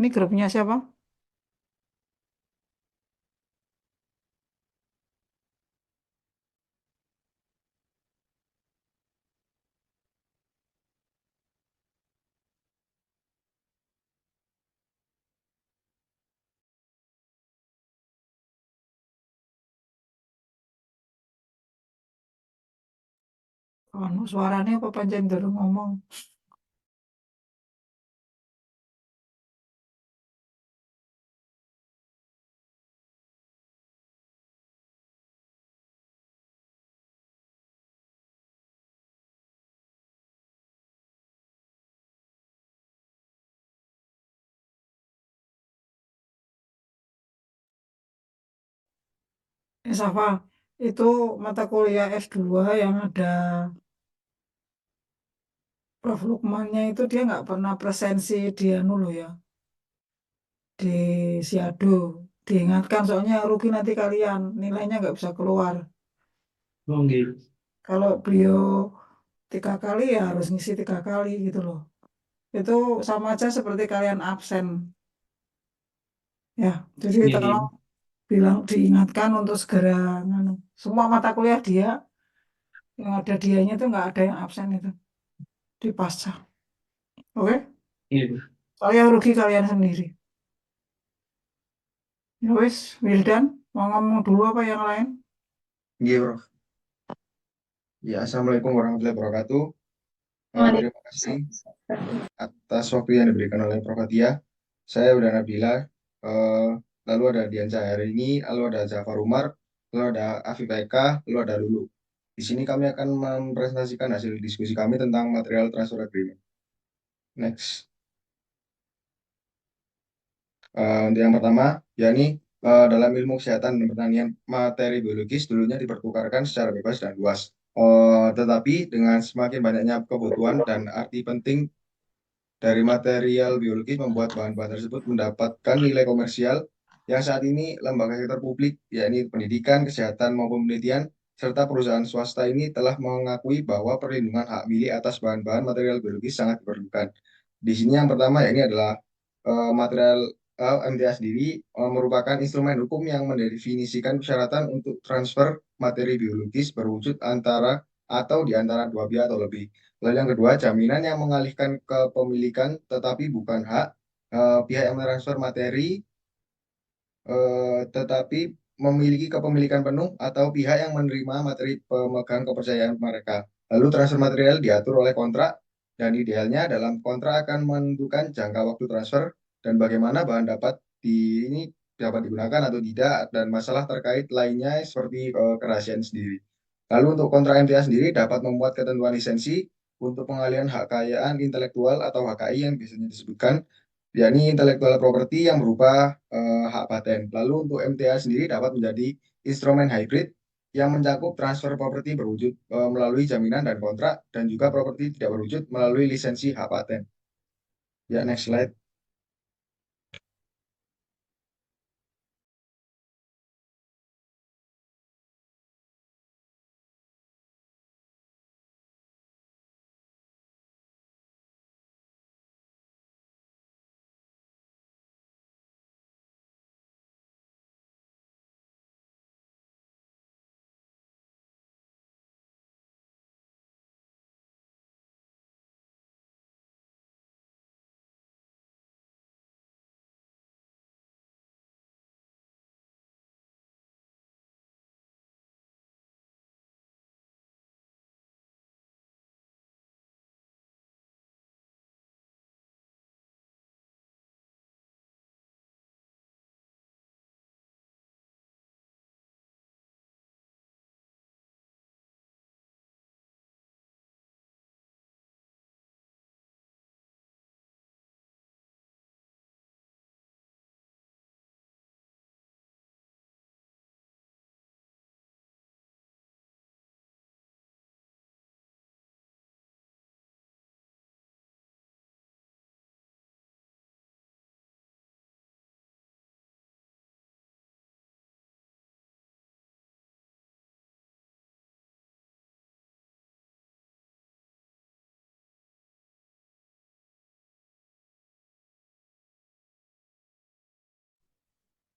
Ini grupnya siapa? Oh, suaranya apa pancen durung ngomong? Safa, itu mata kuliah S2 yang ada Prof. Lukmannya itu dia nggak pernah presensi di anu loh ya, di Siado. Diingatkan soalnya rugi nanti kalian, nilainya nggak bisa keluar. Oh, gitu. Kalau beliau 3 kali ya harus ngisi 3 kali gitu loh. Itu sama aja seperti kalian absen ya. Jadi Iya, tolong iya. bilang diingatkan untuk segera nganu. Semua mata kuliah dia yang ada dianya itu nggak ada yang absen itu di pasca. Oke? Iya. Soalnya rugi kalian sendiri. Ya wis, Wildan, mau ngomong dulu apa yang lain? Iya, Bro. Ya, Assalamualaikum warahmatullahi wabarakatuh. Terima kasih atas waktu yang diberikan oleh Prof. Atia. Saya udah Nabila. Eh, lalu ada Dian Cahaya ini, lalu ada Jafar Umar, lalu ada Afif Eka, lalu ada Lulu. Di sini kami akan mempresentasikan hasil diskusi kami tentang material transfer agreement. Next. Untuk yang pertama, yakni dalam ilmu kesehatan dan pertanian materi biologis dulunya dipertukarkan secara bebas dan luas. Tetapi dengan semakin banyaknya kebutuhan dan arti penting dari material biologis membuat bahan-bahan tersebut mendapatkan nilai komersial yang saat ini lembaga sektor publik, yakni pendidikan, kesehatan maupun penelitian, serta perusahaan swasta ini telah mengakui bahwa perlindungan hak milik atas bahan-bahan material biologis sangat diperlukan. Di sini yang pertama ya ini adalah material MTA sendiri merupakan instrumen hukum yang mendefinisikan persyaratan untuk transfer materi biologis berwujud antara atau di antara dua pihak atau lebih. Lalu yang kedua, jaminan yang mengalihkan kepemilikan tetapi bukan hak pihak yang mentransfer materi tetapi memiliki kepemilikan penuh atau pihak yang menerima materi pemegang kepercayaan mereka. Lalu transfer material diatur oleh kontrak dan idealnya dalam kontrak akan menentukan jangka waktu transfer dan bagaimana bahan ini dapat digunakan atau tidak dan masalah terkait lainnya seperti kerahasiaan sendiri. Lalu untuk kontrak MTA sendiri dapat membuat ketentuan lisensi untuk pengalihan hak kekayaan intelektual atau HKI yang biasanya disebutkan yakni intellectual property yang berupa hak paten. Lalu untuk MTA sendiri dapat menjadi instrumen hybrid yang mencakup transfer properti berwujud melalui jaminan dan kontrak dan juga properti tidak berwujud melalui lisensi hak paten. Ya, next slide.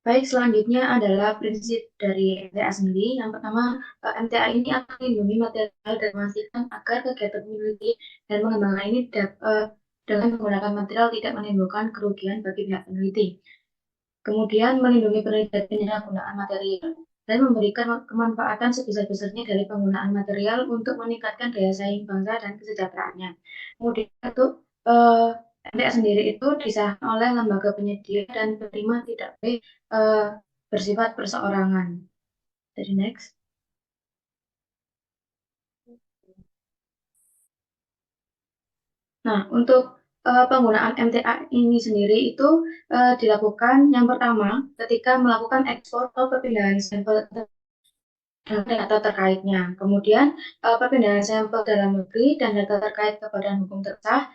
Baik, selanjutnya adalah prinsip dari MTA sendiri. Yang pertama, MTA ini akan melindungi material dan memastikan agar kegiatan peneliti dan pengembangan ini dengan menggunakan material tidak menimbulkan kerugian bagi pihak peneliti. Kemudian melindungi peneliti dari penyalahgunaan material dan memberikan kemanfaatan sebesar-besarnya dari penggunaan material untuk meningkatkan daya saing bangsa dan kesejahteraannya. Kemudian untuk MTA sendiri itu disahkan oleh lembaga penyedia dan penerima tidak boleh bersifat perseorangan. Jadi next. Nah, untuk penggunaan MTA ini sendiri itu dilakukan yang pertama ketika melakukan ekspor atau perpindahan sampel data terkaitnya. Kemudian perpindahan sampel dalam negeri dan data terkait ke badan hukum tersah.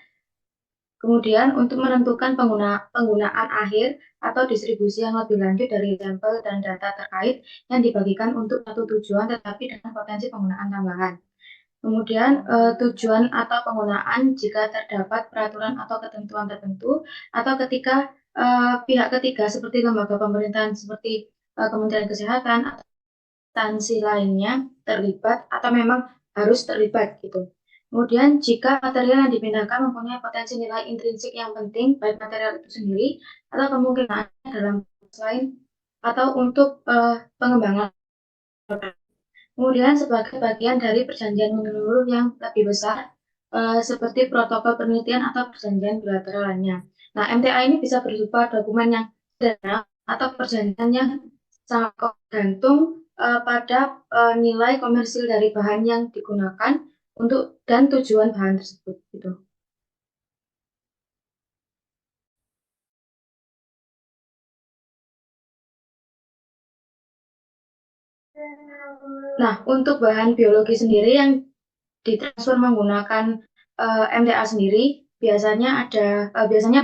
Kemudian untuk menentukan penggunaan akhir atau distribusi yang lebih lanjut dari sampel dan data terkait yang dibagikan untuk satu tujuan tetapi dengan potensi penggunaan tambahan. Kemudian tujuan atau penggunaan jika terdapat peraturan atau ketentuan tertentu atau ketika pihak ketiga seperti lembaga pemerintahan seperti Kementerian Kesehatan atau instansi lainnya terlibat atau memang harus terlibat gitu. Kemudian jika material yang dipindahkan mempunyai potensi nilai intrinsik yang penting baik material itu sendiri atau kemungkinannya dalam lain atau untuk pengembangan. Kemudian sebagai bagian dari perjanjian menyeluruh yang lebih besar, seperti protokol penelitian atau perjanjian bilateral lainnya. Nah, MTA ini bisa berupa dokumen yang sederhana atau perjanjian yang sangat tergantung pada nilai komersil dari bahan yang digunakan untuk dan tujuan bahan tersebut. Gitu. Nah, untuk bahan biologi sendiri yang ditransfer menggunakan MTA sendiri biasanya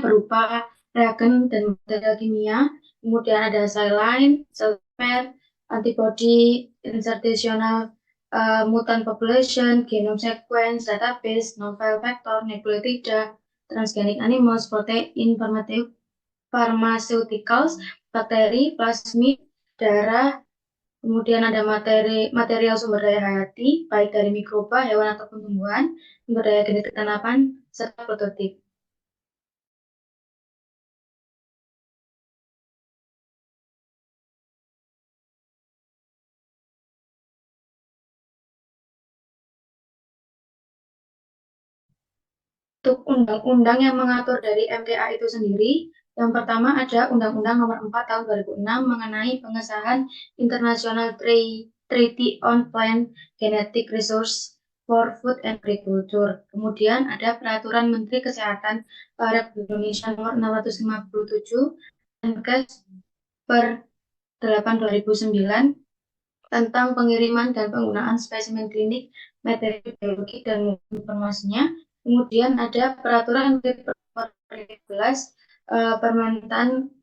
berupa reagen dan material kimia, kemudian ada saline, sulfate, antibody, insertional mutant population, genome sequence, database, novel vector, nucleotida, transgenic animals, protein, pharmaceuticals, bakteri, plasmid, darah. Kemudian ada material sumber daya hayati, baik dari mikroba, hewan ataupun tumbuhan, sumber daya genetik tanaman, serta prototip. Untuk undang-undang yang mengatur dari MTA itu sendiri, yang pertama ada Undang-Undang Nomor 4 Tahun 2006 mengenai pengesahan International Treaty on Plant Genetic Resource for Food and Agriculture. Kemudian ada Peraturan Menteri Kesehatan Republik Indonesia Nomor 657 Menkes per 8 2009 tentang pengiriman dan penggunaan spesimen klinik, materi biologi dan informasinya. Kemudian ada Peraturan Menteri Nomor 13 Permentan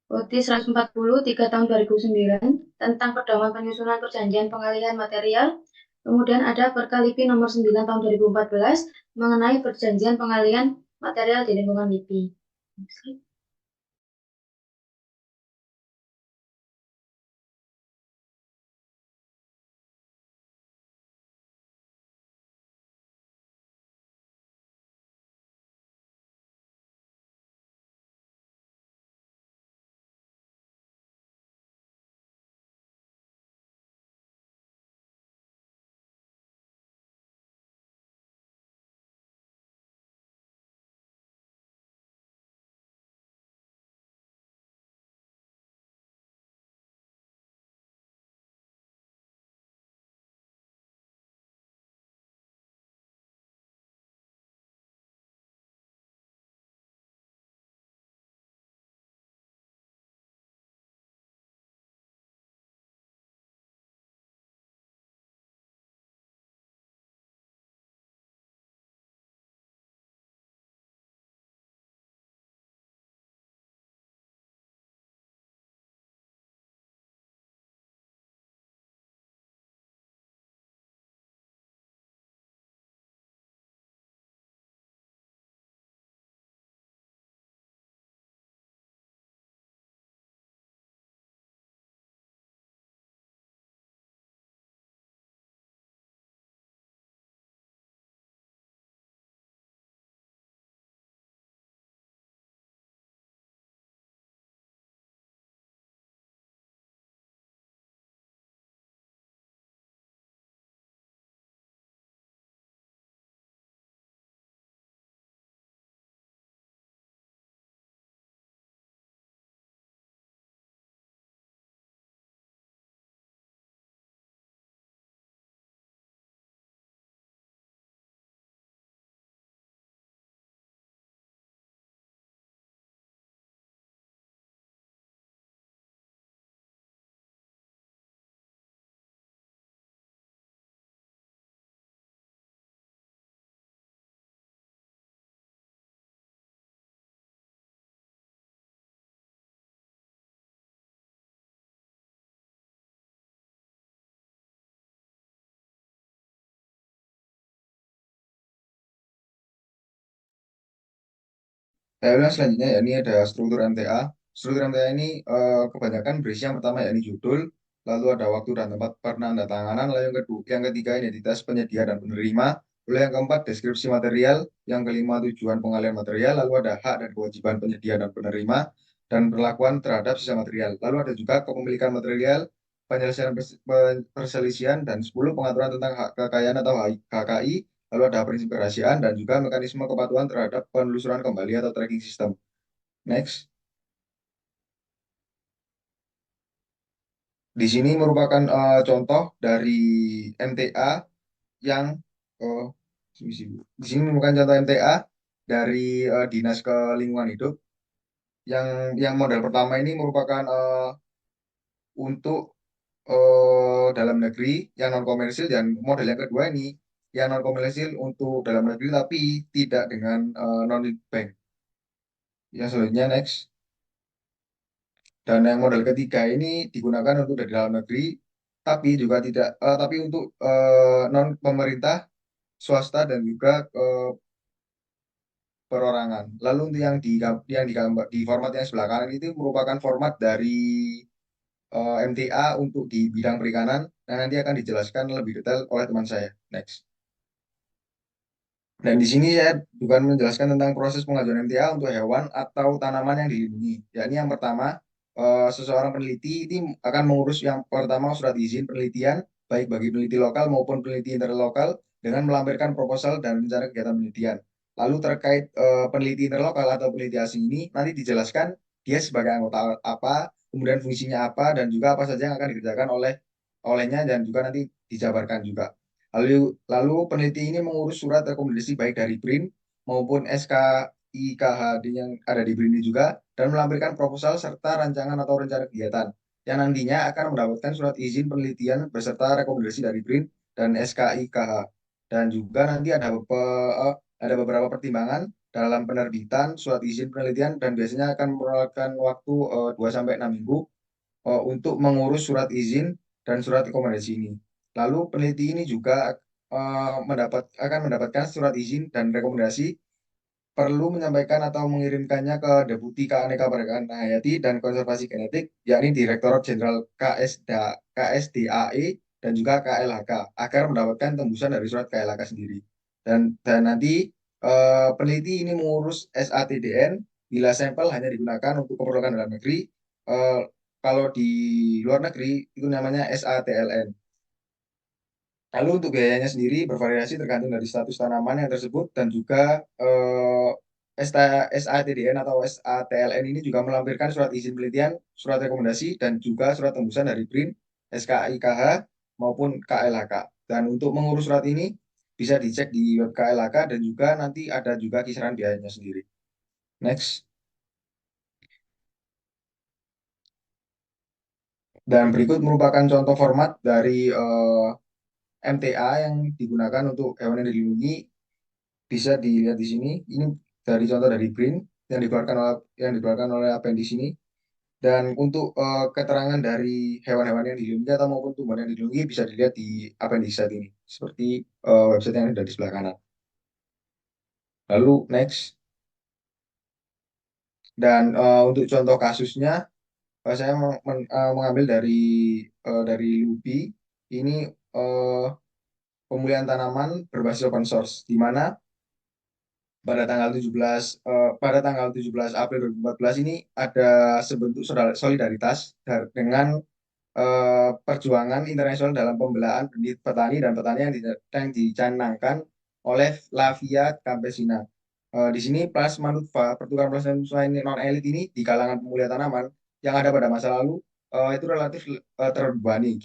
UT 140 3 tahun 2009 tentang pedoman penyusunan perjanjian pengalihan material. Kemudian ada Perkalipi nomor 9 tahun 2014 mengenai perjanjian pengalihan material di lingkungan LIPI. Saya ulang selanjutnya ya, ini ada struktur MTA. Struktur MTA ini kebanyakan berisi yang pertama yakni judul, lalu ada waktu dan tempat penandatanganan, lalu yang ketiga identitas penyedia dan penerima, lalu yang keempat deskripsi material, yang kelima tujuan pengalian material, lalu ada hak dan kewajiban penyedia dan penerima, dan perlakuan terhadap sisa material. Lalu ada juga kepemilikan material, penyelesaian perselisihan, dan 10 pengaturan tentang hak kekayaan atau HKI, lalu ada prinsip kerahasiaan dan juga mekanisme kepatuhan terhadap penelusuran kembali atau tracking system. Next. Di sini merupakan contoh dari MTA yang eh, di sini merupakan contoh MTA dari Dinas Kelingkungan Hidup yang model pertama ini merupakan untuk dalam negeri yang non komersil, dan model yang kedua ini yang non komersil untuk dalam negeri tapi tidak dengan non lead bank. Yang selanjutnya next. Dan yang model ketiga ini digunakan untuk dari dalam negeri, tapi juga tidak, tapi untuk non pemerintah, swasta dan juga perorangan. Lalu untuk yang digambar di format yang sebelah kanan itu merupakan format dari MTA untuk di bidang perikanan. Nah, nanti akan dijelaskan lebih detail oleh teman saya. Next. Dan di sini saya juga menjelaskan tentang proses pengajuan MTA untuk hewan atau tanaman yang dilindungi. Yakni yang pertama, seseorang peneliti ini akan mengurus yang pertama surat izin penelitian, baik bagi peneliti lokal maupun peneliti interlokal, dengan melampirkan proposal dan rencana kegiatan penelitian. Lalu terkait peneliti interlokal atau peneliti asing ini, nanti dijelaskan dia sebagai anggota apa, kemudian fungsinya apa, dan juga apa saja yang akan dikerjakan olehnya, dan juga nanti dijabarkan juga. Lalu peneliti ini mengurus surat rekomendasi baik dari BRIN maupun SKIKHD yang ada di BRIN ini juga, dan melampirkan proposal serta rancangan atau rencana kegiatan yang nantinya akan mendapatkan surat izin penelitian beserta rekomendasi dari BRIN dan SKIKH. Dan juga nanti ada beberapa pertimbangan dalam penerbitan surat izin penelitian, dan biasanya akan memakan waktu 2 sampai 6 minggu untuk mengurus surat izin dan surat rekomendasi ini. Lalu peneliti ini juga akan mendapatkan surat izin dan rekomendasi, perlu menyampaikan atau mengirimkannya ke Deputi Keanekaragaman Hayati dan Konservasi Genetik, yakni Direktorat Jenderal KSDAE dan juga KLHK, agar mendapatkan tembusan dari surat KLHK sendiri. Dan nanti peneliti ini mengurus SATDN bila sampel hanya digunakan untuk keperluan dalam negeri. eh, Kalau di luar negeri itu namanya SATLN. Lalu untuk biayanya sendiri bervariasi tergantung dari status tanaman yang tersebut, dan juga SATDN atau SATLN ini juga melampirkan surat izin penelitian, surat rekomendasi, dan juga surat tembusan dari BRIN, SKIKH, maupun KLHK. Dan untuk mengurus surat ini bisa dicek di web KLHK, dan juga nanti ada juga kisaran biayanya sendiri. Next. Dan berikut merupakan contoh format dari MTA yang digunakan untuk hewan yang dilindungi. Bisa dilihat di sini. Ini dari contoh dari BRIN yang dikeluarkan oleh APEN di sini. Dan untuk keterangan dari hewan-hewan yang dilindungi atau maupun tumbuhan yang dilindungi bisa dilihat di apendix saat ini, seperti website yang ada di sebelah kanan. Lalu next. Dan untuk contoh kasusnya, saya mengambil dari LUBI. Ini uh, pemulihan tanaman berbasis open source, di mana pada tanggal 17 April 2014 ini ada sebentuk solidaritas dengan perjuangan internasional dalam pembelaan petani dan petani yang dicanangkan oleh Flavia Campesina. Di sini plasma nutfa, pertukaran plasma nutfa ini non elit ini di kalangan pemulihan tanaman yang ada pada masa lalu itu relatif terbebani.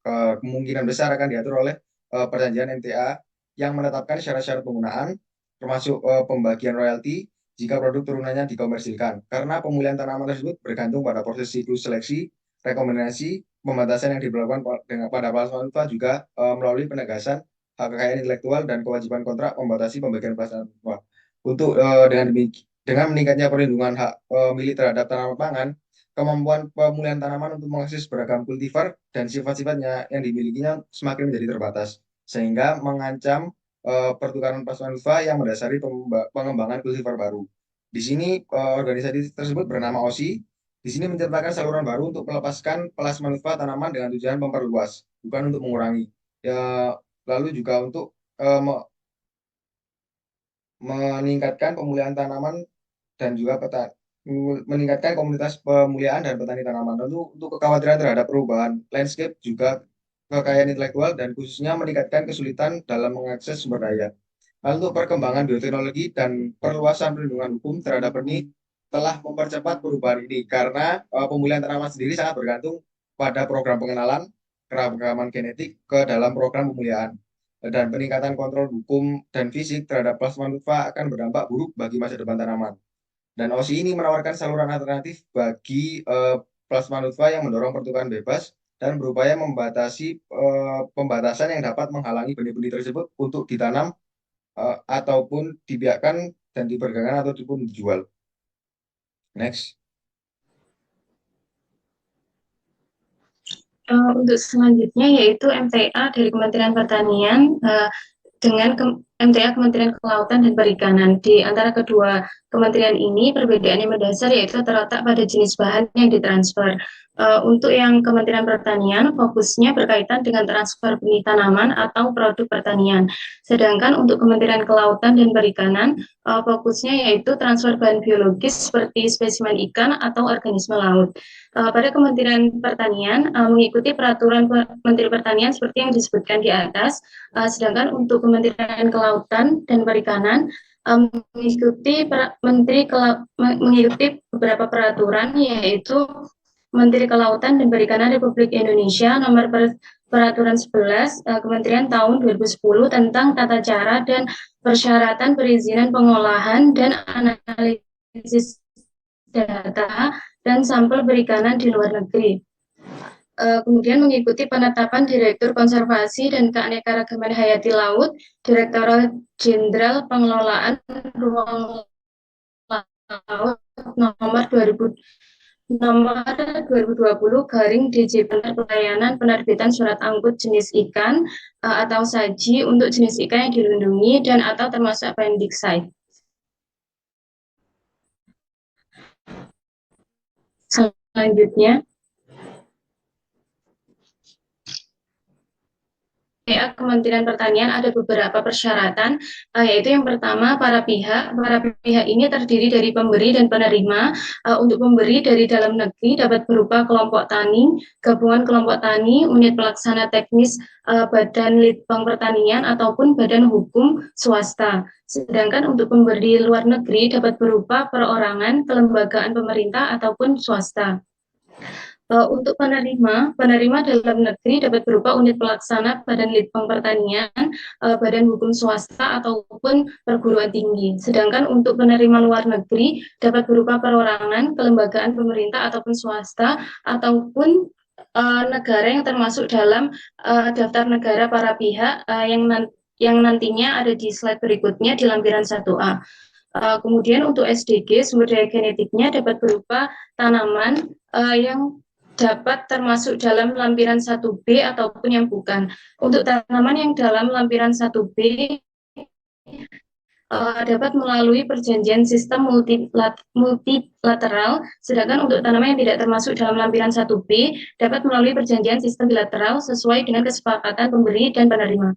Kemungkinan besar akan diatur oleh perjanjian MTA yang menetapkan syarat-syarat penggunaan, termasuk pembagian royalti jika produk turunannya dikomersilkan. Karena pemulihan tanaman tersebut bergantung pada proses siklus seleksi, rekomendasi, pembatasan yang diberlakukan pada plasma nutfa, juga melalui penegasan hak kekayaan intelektual dan kewajiban kontrak membatasi pembagian plasma nutfa. Untuk dengan meningkatnya perlindungan hak milik terhadap tanaman pangan, kemampuan pemulihan tanaman untuk mengakses beragam kultivar dan sifat-sifatnya yang dimilikinya semakin menjadi terbatas, sehingga mengancam pertukaran plasma nutfa yang mendasari pengembangan kultivar baru. Di sini organisasi tersebut bernama OSI. Di sini menciptakan saluran baru untuk melepaskan plasma nutfah tanaman dengan tujuan memperluas, bukan untuk mengurangi. Ya, lalu juga untuk meningkatkan pemulihan tanaman dan juga meningkatkan komunitas pemulihan dan petani tanaman. Tentu untuk kekhawatiran terhadap perubahan landscape juga kekayaan intelektual dan khususnya meningkatkan kesulitan dalam mengakses sumber daya. Lalu untuk perkembangan bioteknologi dan perluasan perlindungan hukum terhadap benih telah mempercepat perubahan ini karena pemulihan tanaman sendiri sangat bergantung pada program pengenalan keragaman genetik ke dalam program pemulihan dan peningkatan kontrol hukum dan fisik terhadap plasma nutfah akan berdampak buruk bagi masa depan tanaman. Dan OSI ini menawarkan saluran alternatif bagi plasma nutfah yang mendorong pertukaran bebas dan berupaya membatasi pembatasan yang dapat menghalangi benih-benih tersebut untuk ditanam ataupun dibiarkan dan diperdagangkan ataupun dijual. Next. Untuk selanjutnya yaitu MTA dari Kementerian Pertanian dengan MTA Kementerian Kelautan dan Perikanan. Di antara kedua kementerian ini perbedaan yang mendasar yaitu terletak pada jenis bahan yang ditransfer. Untuk yang Kementerian Pertanian fokusnya berkaitan dengan transfer benih tanaman atau produk pertanian. Sedangkan untuk Kementerian Kelautan dan Perikanan fokusnya yaitu transfer bahan biologis seperti spesimen ikan atau organisme laut. Pada Kementerian Pertanian mengikuti peraturan Menteri Pertanian seperti yang disebutkan di atas, sedangkan untuk Kementerian Kelautan dan Perikanan mengikuti beberapa peraturan yaitu Menteri Kelautan dan Perikanan Republik Indonesia nomor Peraturan 11 Kementerian tahun 2010 tentang tata cara dan persyaratan perizinan pengolahan dan analisis data dan sampel perikanan di luar negeri. Kemudian mengikuti penetapan Direktur Konservasi dan Keanekaragaman Hayati Laut, Direktorat Jenderal Pengelolaan Ruang Laut nomor 2020 pelayanan penerbitan surat angkut jenis ikan atau saji untuk jenis ikan yang dilindungi dan atau termasuk appendix site. Selanjutnya, Kementerian Pertanian ada beberapa persyaratan, yaitu yang pertama para pihak ini terdiri dari pemberi dan penerima. Untuk pemberi dari dalam negeri dapat berupa kelompok tani, gabungan kelompok tani, unit pelaksana teknis, badan litbang pertanian ataupun badan hukum swasta. Sedangkan untuk pemberi luar negeri dapat berupa perorangan, kelembagaan pemerintah ataupun swasta. Untuk penerima dalam negeri dapat berupa unit pelaksana Badan Litbang Pertanian, badan hukum swasta ataupun perguruan tinggi. Sedangkan untuk penerima luar negeri dapat berupa perorangan, kelembagaan pemerintah ataupun swasta ataupun negara yang termasuk dalam daftar negara para pihak yang nantinya ada di slide berikutnya di lampiran 1A. Kemudian untuk SDG, sumber daya genetiknya dapat berupa tanaman yang dapat termasuk dalam lampiran 1B ataupun yang bukan. Untuk tanaman yang dalam lampiran 1B dapat melalui perjanjian sistem multilateral, sedangkan untuk tanaman yang tidak termasuk dalam lampiran 1B dapat melalui perjanjian sistem bilateral sesuai dengan kesepakatan pemberi dan penerima.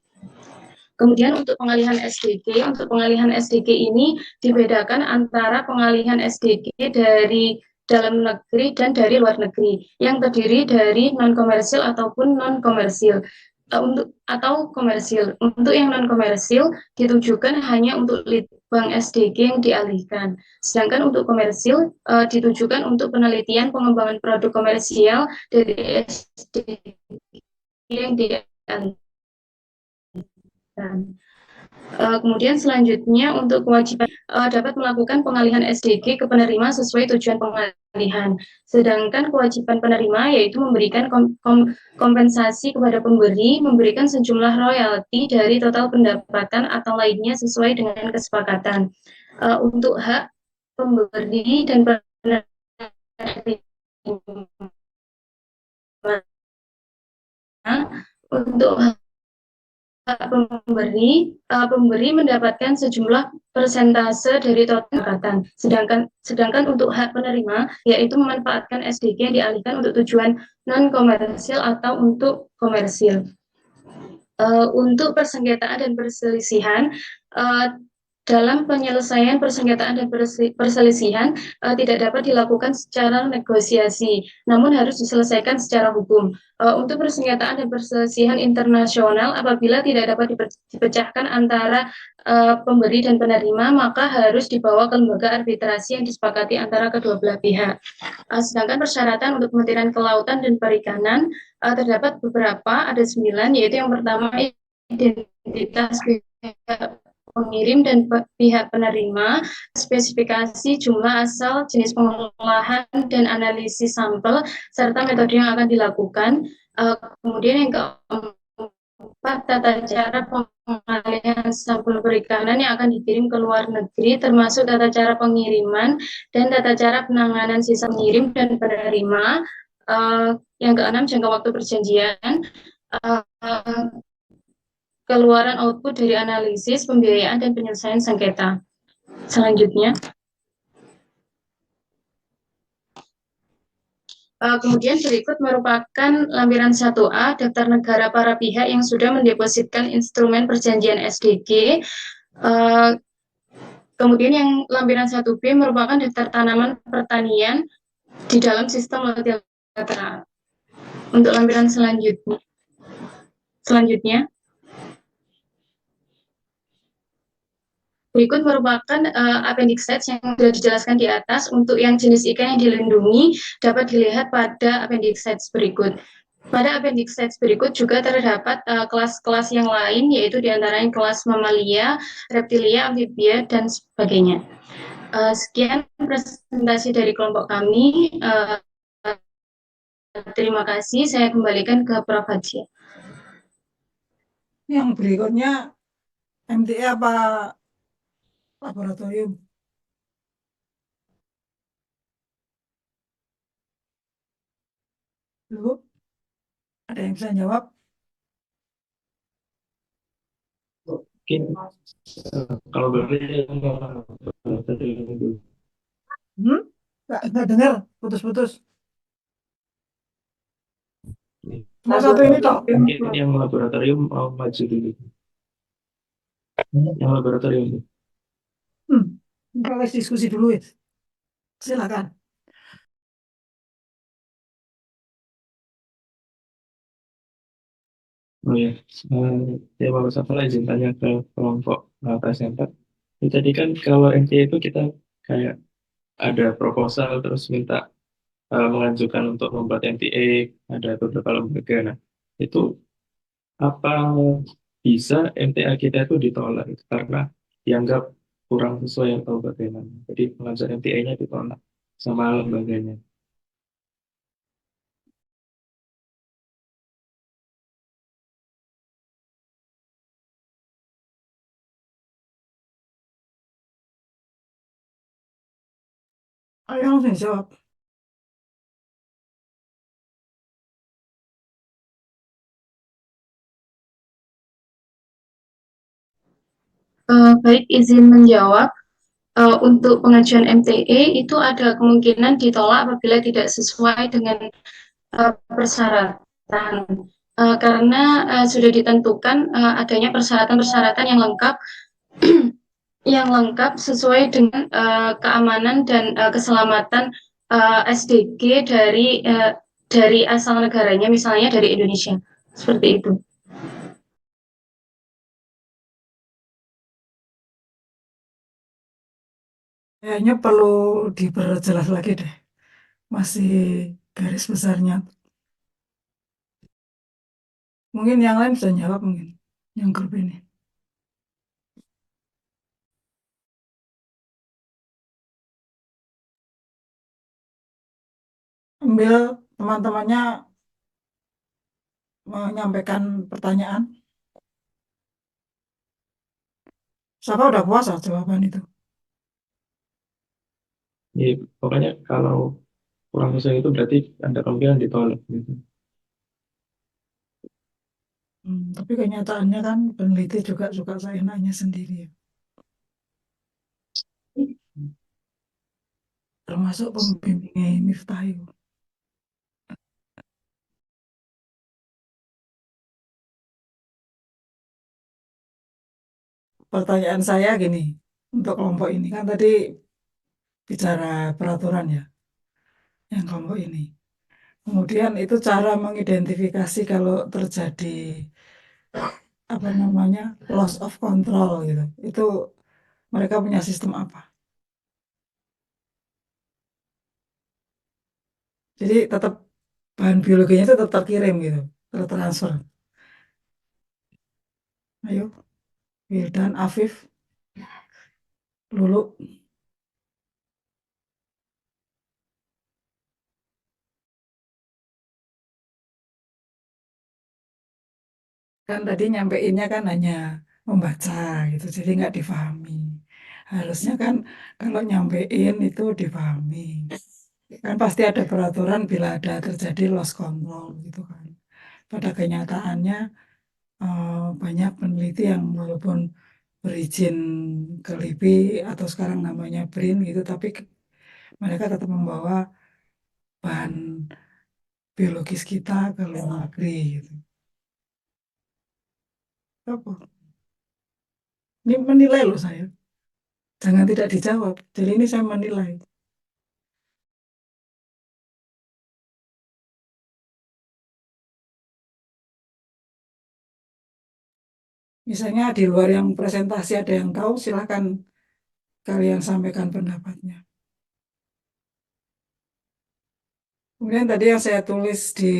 Kemudian untuk pengalihan SDG ini dibedakan antara pengalihan SDG dari dalam negeri dan dari luar negeri yang terdiri dari non-komersil ataupun non-komersil atau komersil. Untuk yang non-komersil ditujukan hanya untuk litbang SDG yang dialihkan. Sedangkan untuk komersil ditujukan untuk penelitian pengembangan produk komersial dari SDG yang dialihkan. Kemudian selanjutnya untuk kewajiban dapat melakukan pengalihan SDG ke penerima sesuai tujuan pengalihan. Sedangkan kewajiban penerima yaitu memberikan kompensasi kepada pemberi, memberikan sejumlah royalti dari total pendapatan atau lainnya sesuai dengan kesepakatan. Untuk hak pemberi dan penerima untuk pemberi mendapatkan sejumlah persentase dari total pendapatan. Sedangkan untuk hak penerima yaitu memanfaatkan SDG yang dialihkan untuk tujuan non komersil atau untuk komersil. Untuk persengketaan dan perselisihan, dalam penyelesaian persengketaan dan perselisihan tidak dapat dilakukan secara negosiasi, namun harus diselesaikan secara hukum. Untuk persengketaan dan perselisihan internasional, apabila tidak dapat dipecahkan antara pemberi dan penerima, maka harus dibawa ke lembaga arbitrasi yang disepakati antara kedua belah pihak. Sedangkan persyaratan untuk Kementerian Kelautan dan Perikanan terdapat beberapa, ada 9, yaitu yang pertama identitas pihak pengirim dan pihak penerima, spesifikasi jumlah asal, jenis pengolahan, dan analisis sampel, serta metode yang akan dilakukan. Kemudian yang keempat, tata cara pengalihan sampel perikanan yang akan dikirim ke luar negeri, termasuk tata cara pengiriman dan tata cara penanganan sisa pengirim dan penerima. Yang keenam, jangka waktu perjanjian. Keluaran output dari analisis, pembiayaan, dan penyelesaian sengketa. Selanjutnya, kemudian berikut merupakan lampiran 1A, daftar negara para pihak yang sudah mendepositkan instrumen perjanjian SDG. Kemudian yang lampiran 1B merupakan daftar tanaman pertanian di dalam sistem multilateral. Untuk lampiran selanjutnya, berikut merupakan appendix text yang sudah dijelaskan di atas. Untuk yang jenis ikan yang dilindungi dapat dilihat pada appendix text berikut. Pada appendix text berikut juga terdapat kelas-kelas yang lain, yaitu diantaranya kelas mamalia, reptilia, amfibia, dan sebagainya. Sekian presentasi dari kelompok kami. Terima kasih. Saya kembalikan ke Prof. Haji. Yang berikutnya MTA apa laboratorium? Dulu, ada yang bisa jawab? Mungkin kalau boleh laboratorium dulu. Nggak dengar, putus-putus. Cuma Nah, satu ini toh. mungkin yang laboratorium mau maju dulu. Yang laboratorium. Kita diskusi dulu ya. Silakan. Oh ya, saya baru satu izin tanya ke kelompok presenter. Ini tadi kan kalau MTA itu kita kayak ada proposal terus minta mengajukan untuk membuat MTA, ada beberapa lembaga. Nah, itu apa bisa MTA kita itu ditolak itu karena dianggap kurang sesuai atau bagaimana? Jadi pengajuan MTA-nya ditolak sama lembaganya. Ayo langsung jawab. Baik, izin menjawab. Untuk pengajuan MTE itu ada kemungkinan ditolak apabila tidak sesuai dengan persyaratan. Karena sudah ditentukan adanya persyaratan-persyaratan yang lengkap sesuai dengan keamanan dan keselamatan SDG dari asal negaranya, misalnya dari Indonesia. Seperti itu. Kayaknya perlu diperjelas lagi deh. Masih garis besarnya. Mungkin yang lain bisa jawab mungkin. Yang grup ini. Ambil teman-temannya menyampaikan pertanyaan. Siapa udah puasa jawaban itu? Jadi, pokoknya kalau kurang sesuai itu berarti ada kemungkinan ditolak gitu. Tapi kenyataannya kan peneliti juga suka seenaknya sendiri ya. Termasuk pembimbingnya Miftah itu. Pertanyaan saya gini, untuk kelompok ini kan tadi bicara peraturan ya, yang kelompok ini. Kemudian itu cara mengidentifikasi kalau terjadi apa namanya loss of control gitu. Itu mereka punya sistem apa? Jadi tetap bahan biologinya itu tetap terkirim gitu, tertransfer. Ayo, Wildan, Afif, Lulu. Kan tadi nyampeinnya kan hanya membaca gitu, jadi nggak difahami. Harusnya kan kalau nyampein itu difahami. Kan pasti ada peraturan bila ada terjadi loss control gitu kan. Pada kenyataannya banyak peneliti yang walaupun berizin ke LIPI atau sekarang namanya BRIN gitu, tapi mereka tetap membawa bahan biologis kita ke luar negeri gitu. Apa? Ini menilai loh saya. Jangan tidak dijawab. Jadi ini saya menilai. Misalnya di luar yang presentasi ada yang tahu, silahkan kalian sampaikan pendapatnya. Kemudian tadi yang saya tulis di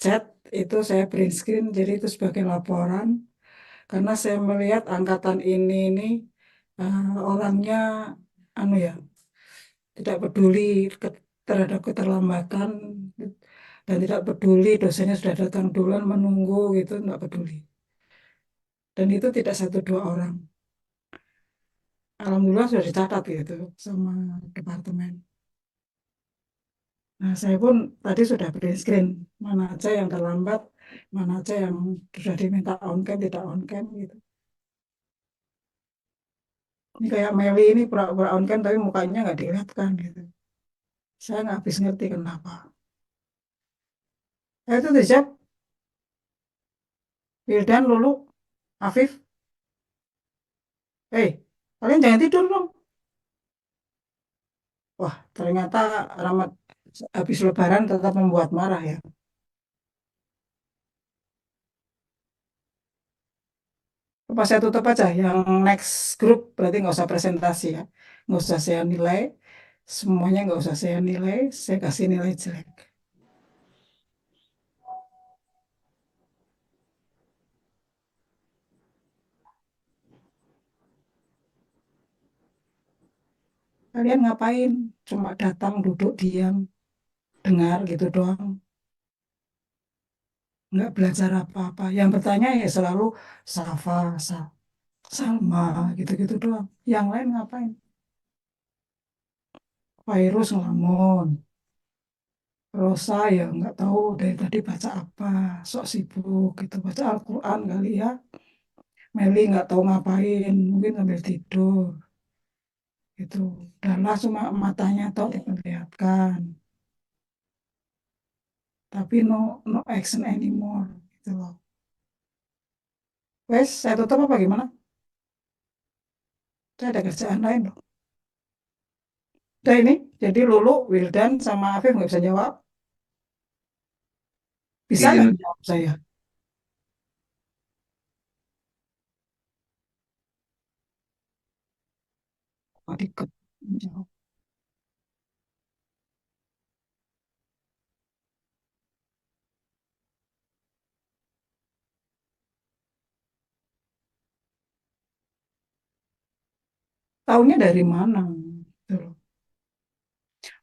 chat itu saya print screen, jadi itu sebagai laporan. Karena saya melihat angkatan ini orangnya anu ya tidak peduli terhadap keterlambatan dan tidak peduli dosennya sudah datang duluan menunggu gitu, tidak peduli. Dan itu tidak satu dua orang. Alhamdulillah sudah dicatat gitu sama departemen. Nah, saya pun tadi sudah print screen mana aja yang terlambat, mana aja yang sudah diminta on cam, tidak on cam gitu. Ini kayak Meli ini pura-pura on cam tapi mukanya nggak dilihatkan gitu. Saya nggak habis ngerti kenapa. Itu dijawab, Wildan, Lulu, Afif. Kalian jangan tidur dong. Wah, ternyata Rahmat habis Lebaran tetap membuat marah ya. Apa saya tutup aja yang next group berarti nggak usah presentasi ya, nggak usah saya nilai, semuanya nggak usah saya nilai, saya kasih nilai jelek. Kalian ngapain? Cuma datang duduk diam dengar gitu doang, nggak belajar apa-apa. Yang bertanya ya selalu Safa, Salma gitu-gitu doang. Yang lain ngapain? Virus ngelamun. Rosa ya nggak tahu dari tadi baca apa, sok sibuk gitu, baca Al-Quran kali ya. Meli nggak tahu ngapain, mungkin sambil tidur gitu. Darlah cuma matanya tahu diperlihatkan, tapi no action anymore gitu loh. Wes, saya tutup apa gimana? Saya ada kerjaan lain loh. Udah ini, jadi Lulu, Wildan, sama Afif nggak bisa jawab. Bisa nggak Izin. jawab saya? Oh, diket. Jawab. Taunya dari mana? Gitu loh.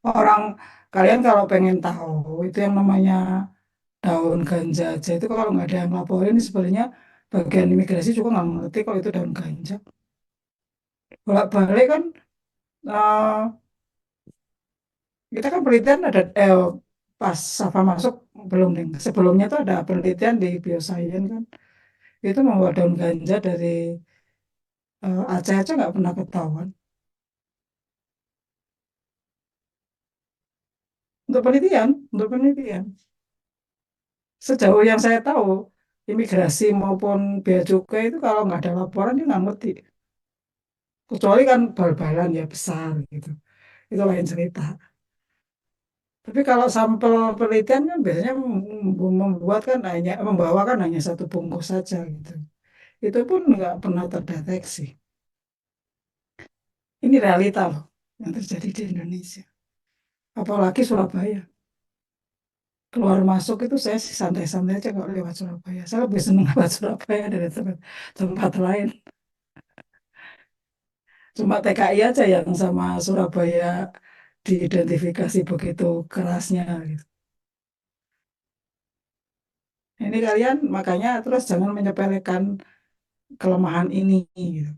Orang kalian kalau pengen tahu itu yang namanya daun ganja aja itu kalau nggak ada yang laporin sebenarnya bagian imigrasi juga nggak ngerti kalau itu daun ganja. Bolak-balik kan kita kan penelitian ada pas Safa masuk belum deh. Sebelumnya tuh ada penelitian di Biosains kan, itu membuat daun ganja dari Aceh aja nggak pernah ketahuan. Untuk penelitian. Sejauh yang saya tahu, imigrasi maupun bea cukai itu kalau nggak ada laporan dia nggak ngerti. Kecuali kan bal-balan ya besar gitu. Itu lain cerita. Tapi kalau sampel penelitian kan biasanya membuat kan hanya membawa kan hanya satu bungkus saja gitu. Itu pun nggak pernah terdeteksi. Ini realita loh yang terjadi di Indonesia. Apalagi Surabaya. Keluar masuk itu saya sih santai-santai aja kalau lewat Surabaya. Saya lebih senang lewat Surabaya dari tempat lain. Cuma TKI aja yang sama Surabaya diidentifikasi begitu kerasnya gitu. Ini kalian makanya terus jangan menyepelekan kelemahan ini gitu.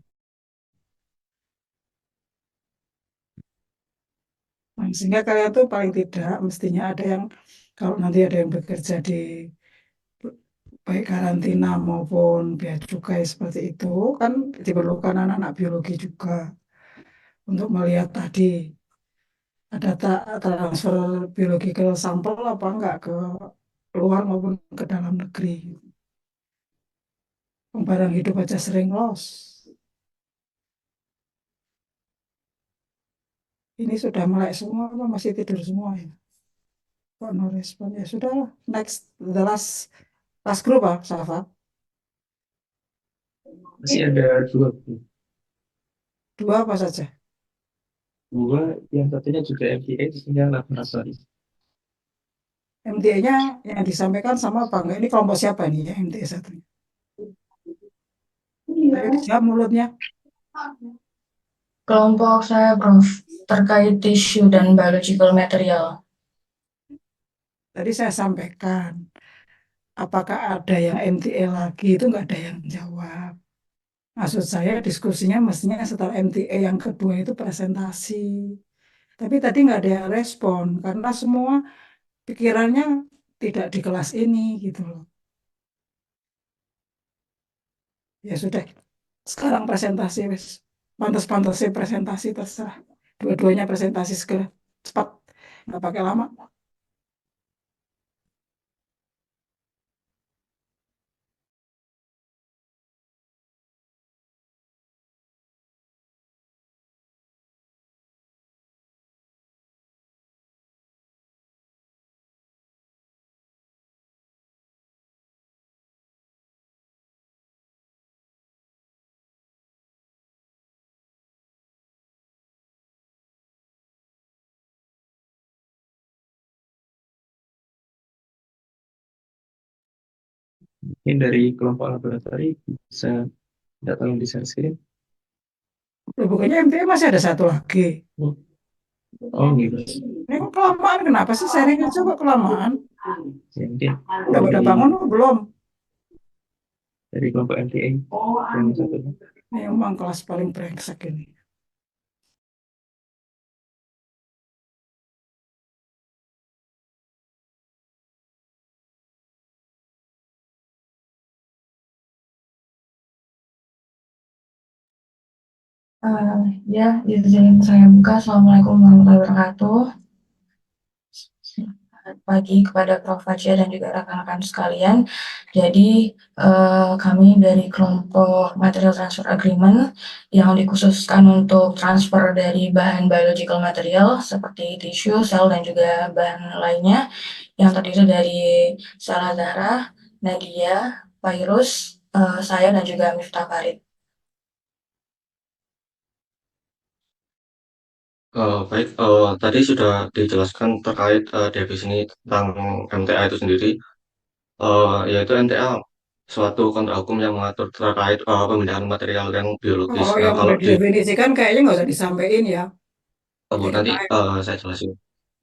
Nah, sehingga kalian tuh paling tidak mestinya ada yang kalau nanti ada yang bekerja di baik karantina maupun bea cukai seperti itu kan diperlukan anak-anak biologi juga untuk melihat tadi ada transfer biological sampel apa enggak ke luar maupun ke dalam negeri. Barang hidup aja sering loss. Ini sudah melek semua apa masih tidur semua ya? Kok no respon ya sudah next the last group ah Safa. Masih ada Dua apa saja? dua, yang satunya juga MTA, sehingga laboratorium. MTA-nya yang disampaikan sama apa enggak? Ini kelompok siapa nih ya MTA satunya? Ayo dijawab mulutnya. Kelompok saya, Prof, terkait tisu dan biological material. Tadi saya sampaikan, apakah ada yang MTA lagi itu nggak ada yang jawab. Maksud saya diskusinya mestinya setelah MTA yang kedua itu presentasi. Tapi tadi nggak ada yang respon karena semua pikirannya tidak di kelas ini gitu loh. Ya sudah, sekarang presentasi wes. Pantas-pantasnya presentasi terserah. Dua-duanya presentasi segera. Cepat, nggak pakai lama. Ini dari kelompok laboratori bisa tidak tolong di share screen. Loh, pokoknya MTA masih ada satu lagi. Oh gitu. Ini kok kelamaan? Kenapa sih sharing aja kok kelamaan? Ya, mungkin Udah pada bangun kok belum? dari kelompok MTA yang satunya. Ini emang kelas paling brengsek ini. Ya, izin saya buka. Assalamualaikum warahmatullahi wabarakatuh. Selamat pagi kepada Prof. Fajar dan juga rekan-rekan sekalian. Jadi, kami dari kelompok Material Transfer Agreement yang dikhususkan untuk transfer dari bahan biological material seperti tisu, sel, dan juga bahan lainnya yang terdiri dari Salah Zahra, Nadia, Virus, saya, dan juga Miftah Farid. Baik, tadi sudah dijelaskan terkait definisi tentang MTA itu sendiri, yaitu MTA suatu kontrak hukum yang mengatur terkait pemindahan material yang biologis. Kalau Nah, yang kalau udah di didefinisikan kayaknya nggak usah disampaikan ya. nanti TKM. saya jelasin.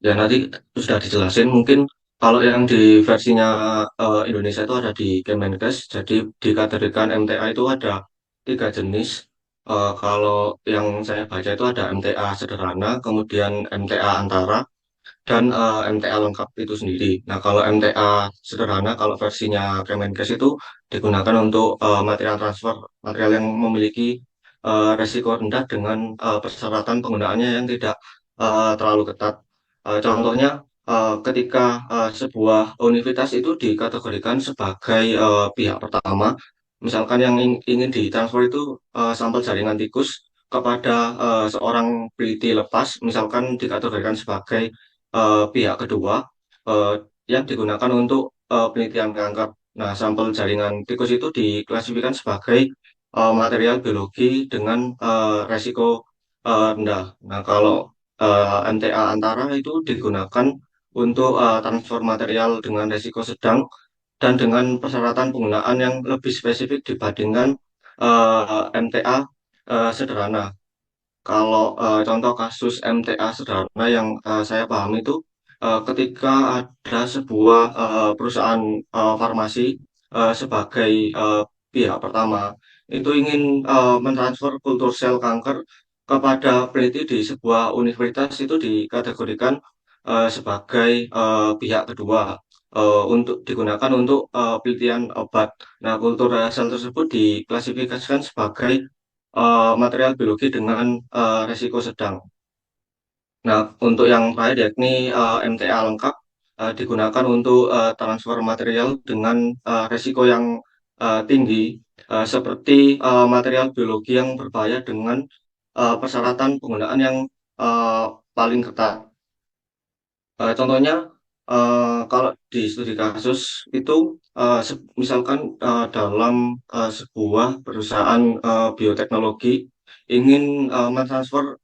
Ya nanti sudah dijelasin. Mungkin kalau yang di versinya Indonesia itu ada di Kemenkes. Jadi dikategorikan MTA itu ada tiga jenis. Kalau yang saya baca itu ada MTA sederhana, kemudian MTA antara, dan MTA lengkap itu sendiri. Nah, kalau MTA sederhana, kalau versinya Kemenkes itu digunakan untuk material transfer, material yang memiliki resiko rendah dengan persyaratan penggunaannya yang tidak terlalu ketat. Contohnya, ketika sebuah universitas itu dikategorikan sebagai pihak pertama, misalkan yang ingin ditransfer itu sampel jaringan tikus kepada seorang peneliti lepas, misalkan dikategorikan sebagai pihak kedua eh, yang digunakan untuk penelitian kanker. Nah, sampel jaringan tikus itu diklasifikasikan sebagai material biologi dengan resiko rendah. Nah, kalau MTA antara itu digunakan untuk transfer material dengan resiko sedang dan dengan persyaratan penggunaan yang lebih spesifik dibandingkan MTA sederhana. Kalau contoh kasus MTA sederhana yang saya pahami itu ketika ada sebuah perusahaan farmasi sebagai pihak pertama itu ingin mentransfer kultur sel kanker kepada peneliti di sebuah universitas itu dikategorikan sebagai pihak kedua untuk digunakan untuk penelitian obat. Nah, kultur sel tersebut diklasifikasikan sebagai material biologi dengan resiko sedang. Nah, untuk yang terakhir yakni MTA lengkap digunakan untuk transfer material dengan resiko yang tinggi, seperti material biologi yang berbahaya dengan persyaratan penggunaan yang eh, paling ketat. Contohnya, kalau di studi kasus itu, misalkan dalam sebuah perusahaan bioteknologi ingin mentransfer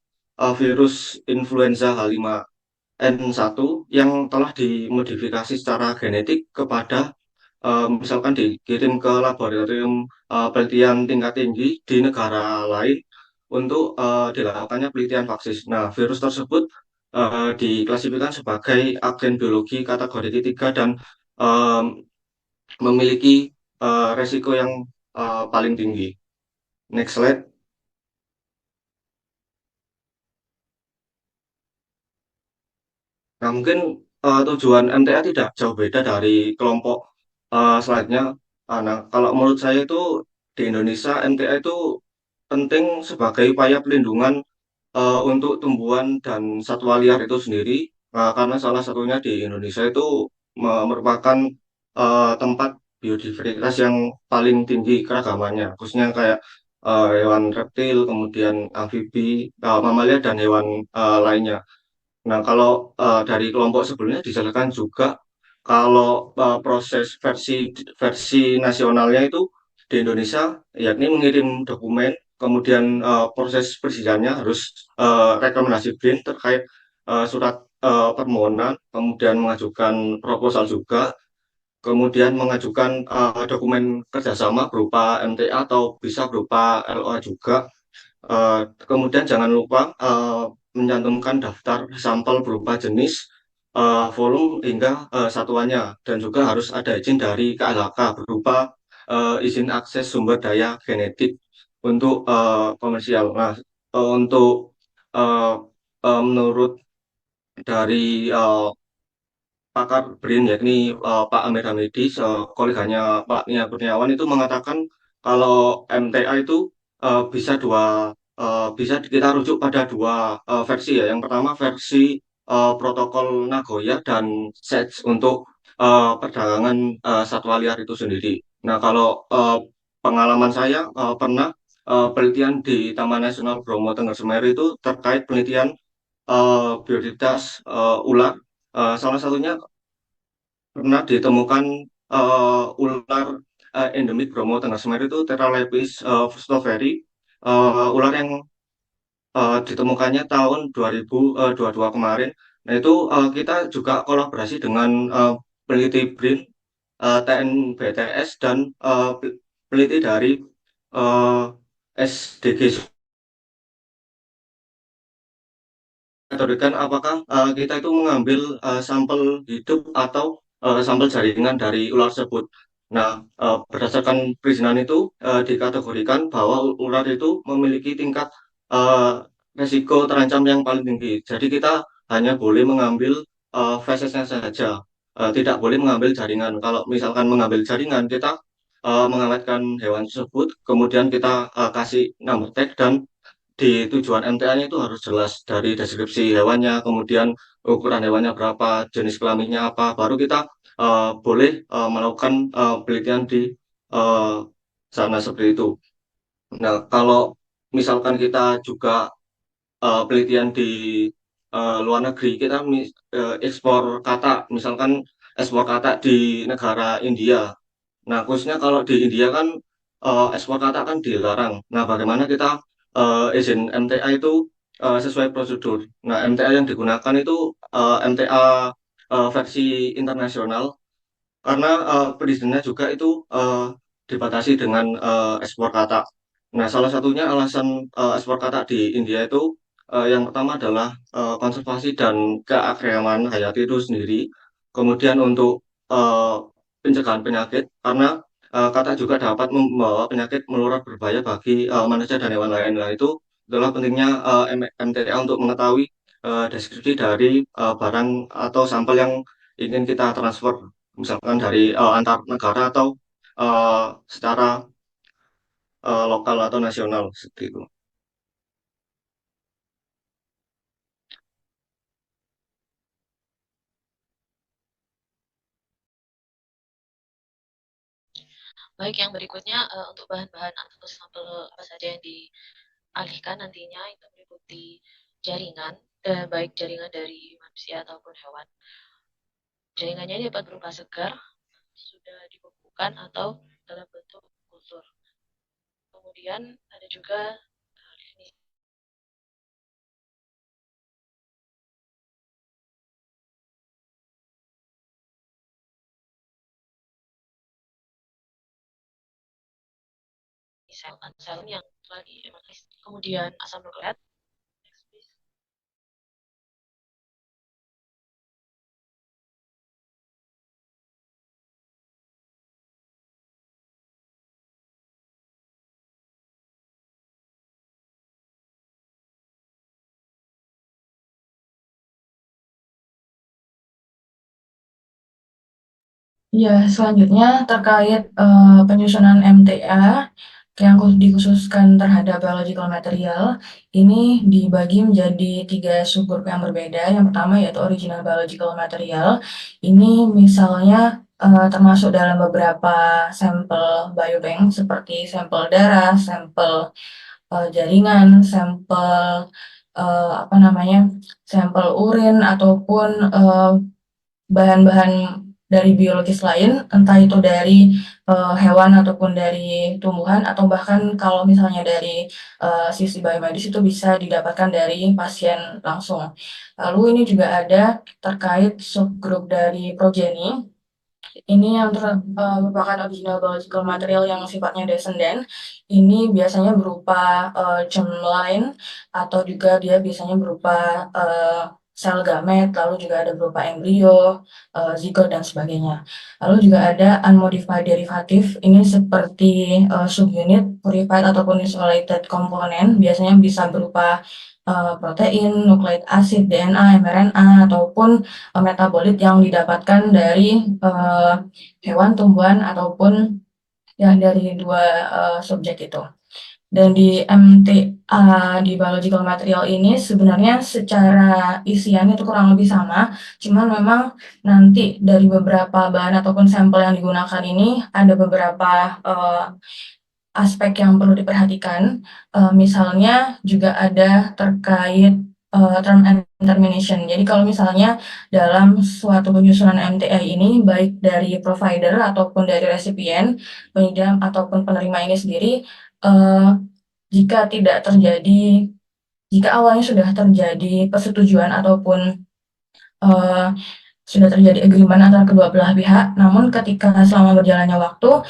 virus influenza H5N1 yang telah dimodifikasi secara genetik kepada, misalkan dikirim ke laboratorium penelitian tingkat tinggi di negara lain untuk dilakukannya penelitian vaksin. Nah, virus tersebut diklasifikasikan sebagai agen biologi kategori ketiga dan em, memiliki resiko yang paling tinggi. Next slide. Nah, mungkin tujuan MTA tidak jauh beda dari kelompok selanjutnya. Nah, kalau menurut saya itu di Indonesia MTA itu penting sebagai upaya pelindungan untuk tumbuhan dan satwa liar itu sendiri, karena salah satunya di Indonesia itu merupakan tempat biodiversitas yang paling tinggi keragamannya, khususnya kayak hewan reptil, kemudian amfibi, mamalia, dan hewan lainnya. Nah, kalau dari kelompok sebelumnya dijelaskan juga kalau proses versi versi nasionalnya itu di Indonesia, yakni mengirim dokumen, kemudian proses perizinannya harus rekomendasi BRIN terkait surat permohonan, kemudian mengajukan proposal juga, kemudian mengajukan dokumen kerjasama berupa MTA atau bisa berupa LOA juga. Kemudian jangan lupa mencantumkan daftar sampel berupa jenis, volume hingga satuannya, dan juga harus ada izin dari KLHK berupa izin akses sumber daya genetik untuk komersial. Nah, untuk uh, menurut dari pakar BRIN yakni Pak Amir Hamidi, koleganya Pak Nia Kurniawan itu mengatakan kalau MTA itu bisa bisa kita rujuk pada dua versi ya. Yang pertama versi protokol Nagoya dan SETS untuk perdagangan satwa liar itu sendiri. Nah, kalau pengalaman saya pernah penelitian di Taman Nasional Bromo Tengger Semeru itu terkait penelitian biodiversitas ular. Salah satunya pernah ditemukan ular endemik Bromo Tengger Semeru itu Tetralepis stoveri, ular yang ditemukannya tahun 2022 kemarin. Nah, itu kita juga kolaborasi dengan peneliti BRIN, TNBTS, dan peneliti dari eh, SDG, metodikan apakah kita itu mengambil sampel hidup atau sampel jaringan dari ular tersebut. Nah, berdasarkan perizinan itu dikategorikan bahwa ular itu memiliki tingkat eh, resiko terancam yang paling tinggi. Jadi kita hanya boleh mengambil fesesnya saja. Tidak boleh mengambil jaringan. Kalau misalkan mengambil jaringan, kita mengawetkan hewan tersebut, kemudian kita kasih number tag, dan di tujuan MTA-nya itu harus jelas dari deskripsi hewannya, kemudian ukuran hewannya berapa, jenis kelaminnya apa, baru kita boleh melakukan penelitian di eh, sana seperti itu. Nah, kalau misalkan kita juga penelitian di luar negeri, kita ekspor kata, misalkan ekspor kata di negara India. Nah, khususnya kalau di India kan ekspor kata kan dilarang. Nah, bagaimana kita izin MTA itu sesuai prosedur. Nah, MTA yang digunakan itu MTA versi internasional, karena perizinannya juga itu dibatasi dengan ekspor kata. Nah, salah satunya alasan ekspor kata di India itu yang pertama adalah konservasi dan keakraban hayati itu sendiri. Kemudian untuk eh, pencegahan penyakit, karena kata juga dapat membawa penyakit menular berbahaya bagi manusia dan hewan lain. Nah, itu adalah pentingnya MTA untuk mengetahui deskripsi dari barang atau sampel yang ingin kita transfer, misalkan dari antar negara atau eh, secara lokal atau nasional seperti itu. Baik, yang berikutnya untuk bahan-bahan atau sampel apa saja yang dialihkan nantinya itu meliputi jaringan, baik jaringan dari manusia ataupun hewan. Jaringannya dapat berupa segar, sudah dibekukan atau dalam bentuk kultur. Kemudian ada juga definisi sel yang telah dianalisis. Kemudian asam nukleat, Ya, selanjutnya terkait penyusunan MTA yang dikhususkan terhadap biological material, ini dibagi menjadi 3 subgrup yang berbeda. Yang pertama yaitu original biological material. Ini misalnya termasuk dalam beberapa sampel biobank seperti sampel darah, sampel jaringan, sampel apa namanya, sampel urin ataupun bahan-bahan dari biologis lain, entah itu dari hewan ataupun dari tumbuhan, atau bahkan kalau misalnya dari sisi biomedis itu bisa didapatkan dari pasien langsung. Lalu ini juga ada terkait subgrup dari progeny. Ini yang merupakan original biological material yang sifatnya descendant. Ini biasanya berupa germline, atau juga dia biasanya berupa sel gamet, lalu juga ada berupa embrio, zigot, dan sebagainya. Lalu juga ada unmodified derivative. Ini seperti subunit purified ataupun isolated component, biasanya bisa berupa protein, nukleik asid, DNA, mRNA, ataupun metabolit yang didapatkan dari hewan, tumbuhan, ataupun ya dari 2 subjek itu. Dan di MTA di biological material ini sebenarnya secara isian itu kurang lebih sama, cuman memang nanti dari beberapa bahan ataupun sampel yang digunakan ini ada beberapa aspek yang perlu diperhatikan. Misalnya juga ada terkait term and termination. Jadi kalau misalnya dalam suatu penyusunan MTA ini, baik dari provider ataupun dari resipien, pengidam ataupun penerima ini sendiri, jika awalnya sudah terjadi persetujuan ataupun sudah terjadi agreement antara kedua belah pihak, namun ketika selama berjalannya waktu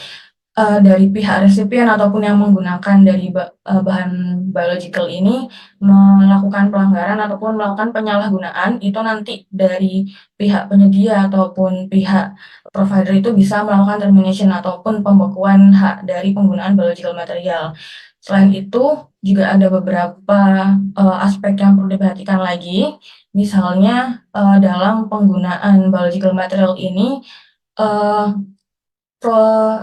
dari pihak resipien ataupun yang menggunakan dari bahan biological ini melakukan pelanggaran ataupun melakukan penyalahgunaan, itu nanti dari pihak penyedia ataupun pihak provider itu bisa melakukan termination ataupun pembekuan hak dari penggunaan biological material. Selain itu juga ada beberapa aspek yang perlu diperhatikan lagi. Misalnya dalam penggunaan biological material ini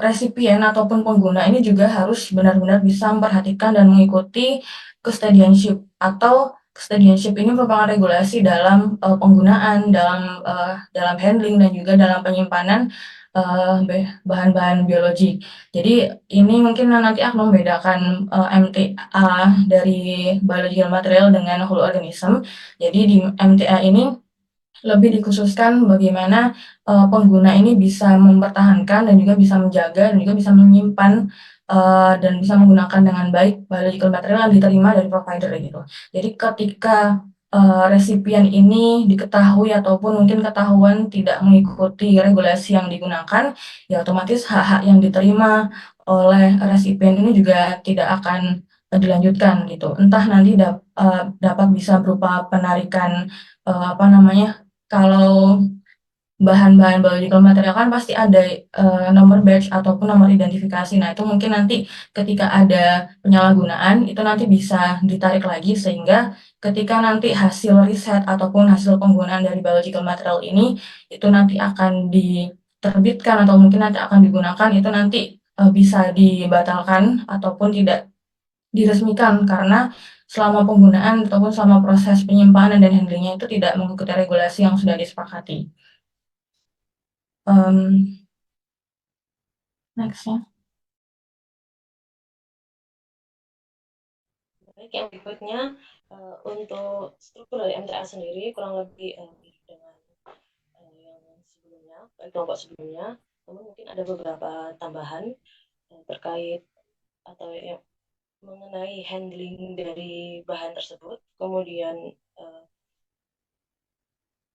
resipien ataupun pengguna ini juga harus benar-benar bisa memperhatikan dan mengikuti custodianship atau custodianship ini merupakan regulasi dalam penggunaan, dalam handling dan juga dalam penyimpanan bahan-bahan biologi. Jadi ini mungkin nanti akan membedakan MTA dari biological material dengan whole organism. Jadi di MTA ini lebih dikhususkan bagaimana pengguna ini bisa mempertahankan dan juga bisa menjaga dan juga bisa menyimpan dan bisa menggunakan dengan baik biological material yang diterima dari provider gitu. Jadi ketika resipien ini diketahui ataupun mungkin ketahuan tidak mengikuti regulasi yang digunakan, ya otomatis hak-hak yang diterima oleh resipien ini juga tidak akan dilanjutkan gitu. Entah nanti dapat bisa berupa penarikan kalau bahan-bahan biological material kan pasti ada nomor batch ataupun nomor identifikasi. Nah, itu mungkin nanti ketika ada penyalahgunaan itu nanti bisa ditarik lagi sehingga ketika nanti hasil riset ataupun hasil penggunaan dari biological material ini itu nanti akan diterbitkan atau mungkin nanti akan digunakan itu nanti bisa dibatalkan ataupun tidak diresmikan karena selama penggunaan ataupun selama proses penyimpanan dan handlingnya itu tidak mengikuti regulasi yang sudah disepakati. Next ya. Baik, yang berikutnya untuk struktur dari MTA sendiri kurang lebih mirip dengan yang sebelumnya, kelompok sebelumnya, namun mungkin ada beberapa tambahan terkait atau yang mengenai handling dari bahan tersebut, kemudian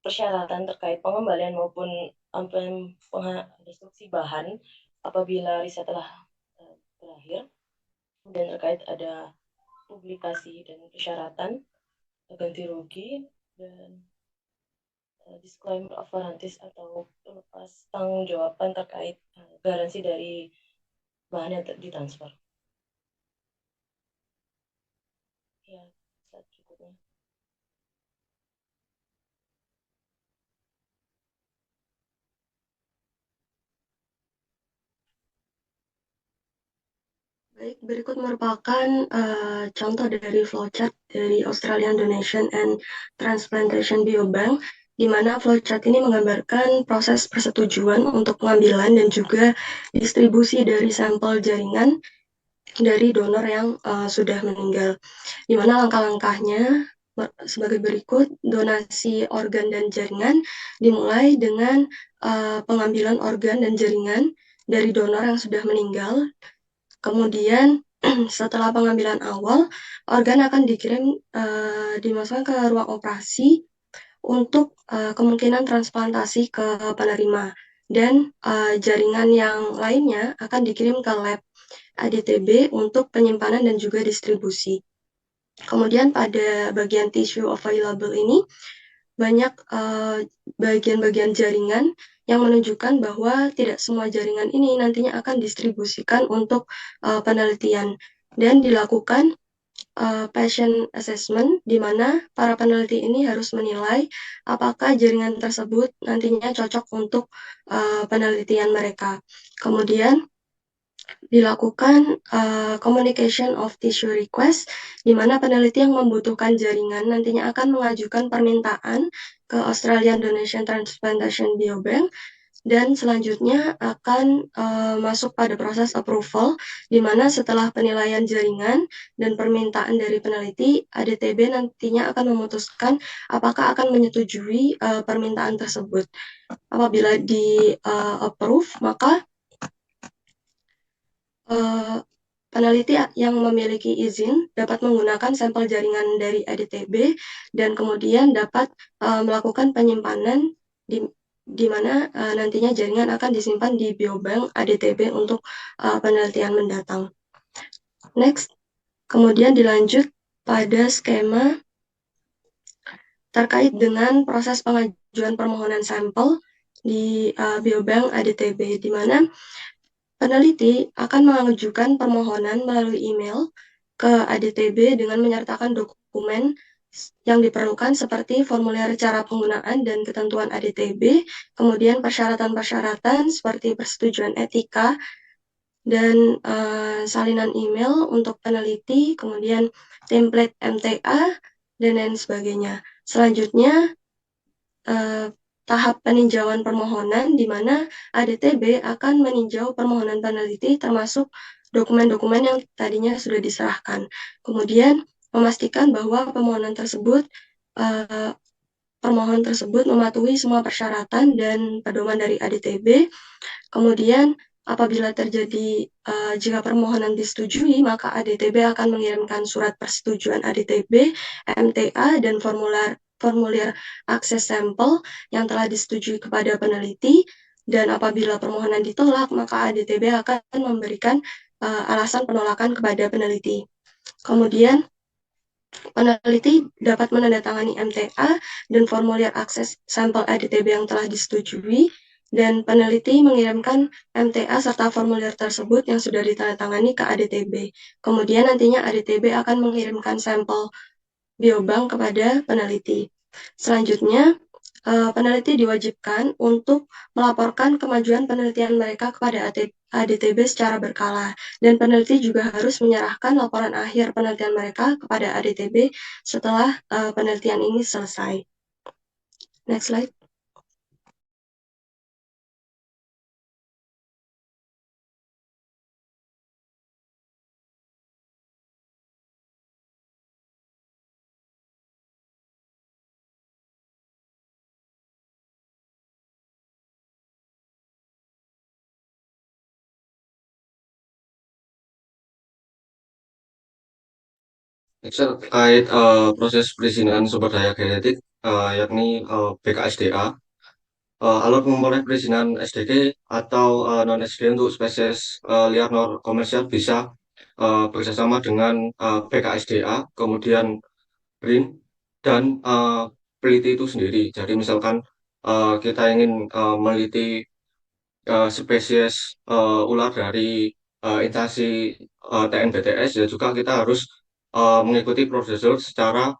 persyaratan terkait pengembalian maupun destruksi bahan apabila riset telah berakhir, kemudian terkait ada publikasi dan persyaratan ganti rugi dan disclaimer of warranties atau pelepas tanggung jawaban terkait garansi dari bahan yang ditransfer. Ya, slide berikutnya. Baik, berikut merupakan contoh dari flowchart dari Australian Donation and Transplantation Biobank, di mana flowchart ini menggambarkan proses persetujuan untuk pengambilan dan juga distribusi dari sampel jaringan dari donor yang sudah meninggal. Di mana langkah-langkahnya sebagai berikut: donasi organ dan jaringan dimulai dengan pengambilan organ dan jaringan dari donor yang sudah meninggal. Kemudian setelah pengambilan awal, organ akan dimasukkan ke ruang operasi untuk kemungkinan transplantasi ke penerima, dan jaringan yang lainnya akan dikirim ke lab ADTB untuk penyimpanan dan juga distribusi. Kemudian pada bagian tissue available ini banyak bagian-bagian jaringan yang menunjukkan bahwa tidak semua jaringan ini nantinya akan distribusikan untuk penelitian, dan dilakukan patient assessment, di mana para peneliti ini harus menilai apakah jaringan tersebut nantinya cocok untuk penelitian mereka. Kemudian dilakukan communication of tissue request, di mana peneliti yang membutuhkan jaringan nantinya akan mengajukan permintaan ke Australian Donation Transplantation Biobank, dan selanjutnya akan masuk pada proses approval, di mana setelah penilaian jaringan dan permintaan dari peneliti, ADTB nantinya akan memutuskan apakah akan menyetujui permintaan tersebut. Apabila di-approve, maka peneliti yang memiliki izin dapat menggunakan sampel jaringan dari ADTB dan kemudian dapat melakukan penyimpanan di mana nantinya jaringan akan disimpan di biobank ADTB untuk penelitian mendatang. Next, kemudian dilanjut pada skema terkait dengan proses pengajuan permohonan sampel di biobank ADTB, di mana peneliti akan mengajukan permohonan melalui email ke ADTB dengan menyertakan dokumen yang diperlukan seperti formulir cara penggunaan dan ketentuan ADTB, kemudian persyaratan-persyaratan seperti persetujuan etika, dan salinan email untuk peneliti, kemudian template MTA, dan lain sebagainya. Selanjutnya, tahap peninjauan permohonan, di mana ADTB akan meninjau permohonan peneliti termasuk dokumen-dokumen yang tadinya sudah diserahkan. Kemudian memastikan bahwa permohonan tersebut mematuhi semua persyaratan dan pedoman dari ADTB. Kemudian apabila terjadi jika permohonan disetujui, maka ADTB akan mengirimkan surat persetujuan ADTB, MTA, dan formulir akses sampel yang telah disetujui kepada peneliti. Dan apabila permohonan ditolak, maka ADTB akan memberikan alasan penolakan kepada peneliti. Kemudian peneliti dapat menandatangani MTA dan formulir akses sampel ADTB yang telah disetujui, dan peneliti mengirimkan MTA serta formulir tersebut yang sudah ditandatangani ke ADTB. Kemudian nantinya ADTB akan mengirimkan sampel biobank kepada peneliti. Selanjutnya, peneliti diwajibkan untuk melaporkan kemajuan penelitian mereka kepada ADTB secara berkala, dan peneliti juga harus menyerahkan laporan akhir penelitian mereka kepada ADTB setelah penelitian ini selesai. Next slide. Terkait proses perizinan sumber daya genetik, yakni BKSDA, alur memperoleh perizinan SDG atau non-SDG untuk spesies liar non komersial bisa bekerjasama dengan BKSDA, kemudian BRIN, dan peneliti itu sendiri. Jadi misalkan kita ingin meneliti spesies ular dari instansi TNBTS, ya juga kita harus mengikuti prosedur secara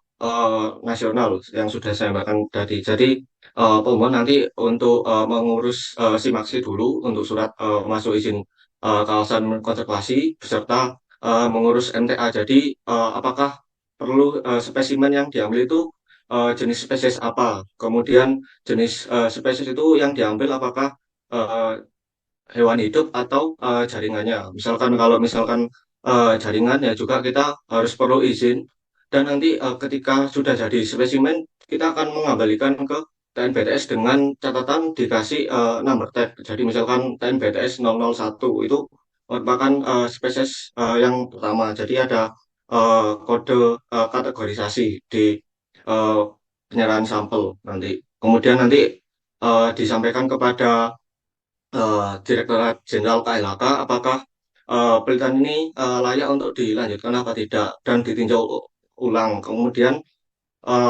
nasional yang sudah saya sampaikan tadi. Jadi pemohon nanti untuk mengurus SIMAKSI dulu untuk surat masuk izin kawasan konservasi beserta mengurus MTA. Jadi apakah perlu spesimen yang diambil itu jenis spesies apa? Kemudian jenis spesies itu yang diambil apakah eh, hewan hidup atau jaringannya. Misalkan kalau misalkan jaringan, ya juga kita harus perlu izin, dan nanti ketika sudah jadi spesimen kita akan mengembalikan ke TNBTS dengan catatan dikasih number tag. Jadi misalkan TNBTS 001 itu merupakan spesies yang pertama. Jadi ada kode kategorisasi di eh, penyerahan sampel nanti. Kemudian nanti disampaikan kepada Direktorat Jenderal KLHK apakah penelitian ini layak untuk dilanjutkan apa tidak, dan ditinjau ulang. Kemudian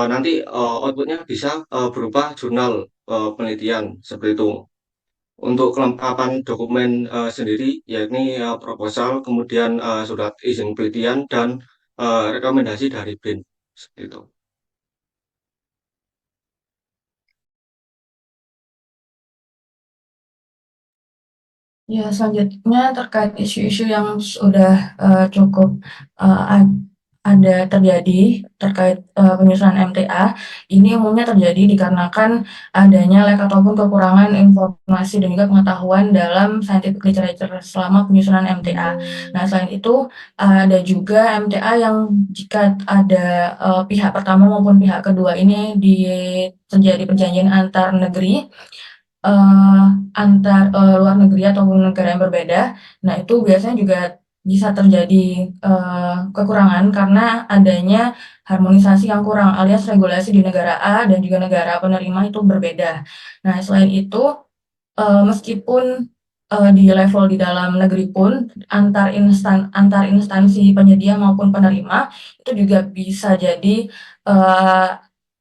nanti outputnya bisa berupa jurnal penelitian seperti itu. Untuk kelengkapan dokumen sendiri, yakni proposal, kemudian surat izin penelitian, dan rekomendasi dari BRIN. Seperti itu. Ya, selanjutnya terkait isu-isu yang sudah cukup ada terjadi terkait penyusunan MTA, ini umumnya terjadi dikarenakan adanya lack ataupun kekurangan informasi dan juga pengetahuan dalam scientific literature selama penyusunan MTA. Nah, selain itu ada juga MTA yang jika ada pihak pertama maupun pihak kedua ini terjadi perjanjian antar negeri, antar luar negeri ataupun negara yang berbeda. Nah, itu biasanya juga bisa terjadi kekurangan karena adanya harmonisasi yang kurang, alias regulasi di negara A dan juga negara penerima itu berbeda. Nah, selain itu meskipun di level di dalam negeri pun antar instansi penyedia maupun penerima itu juga bisa jadi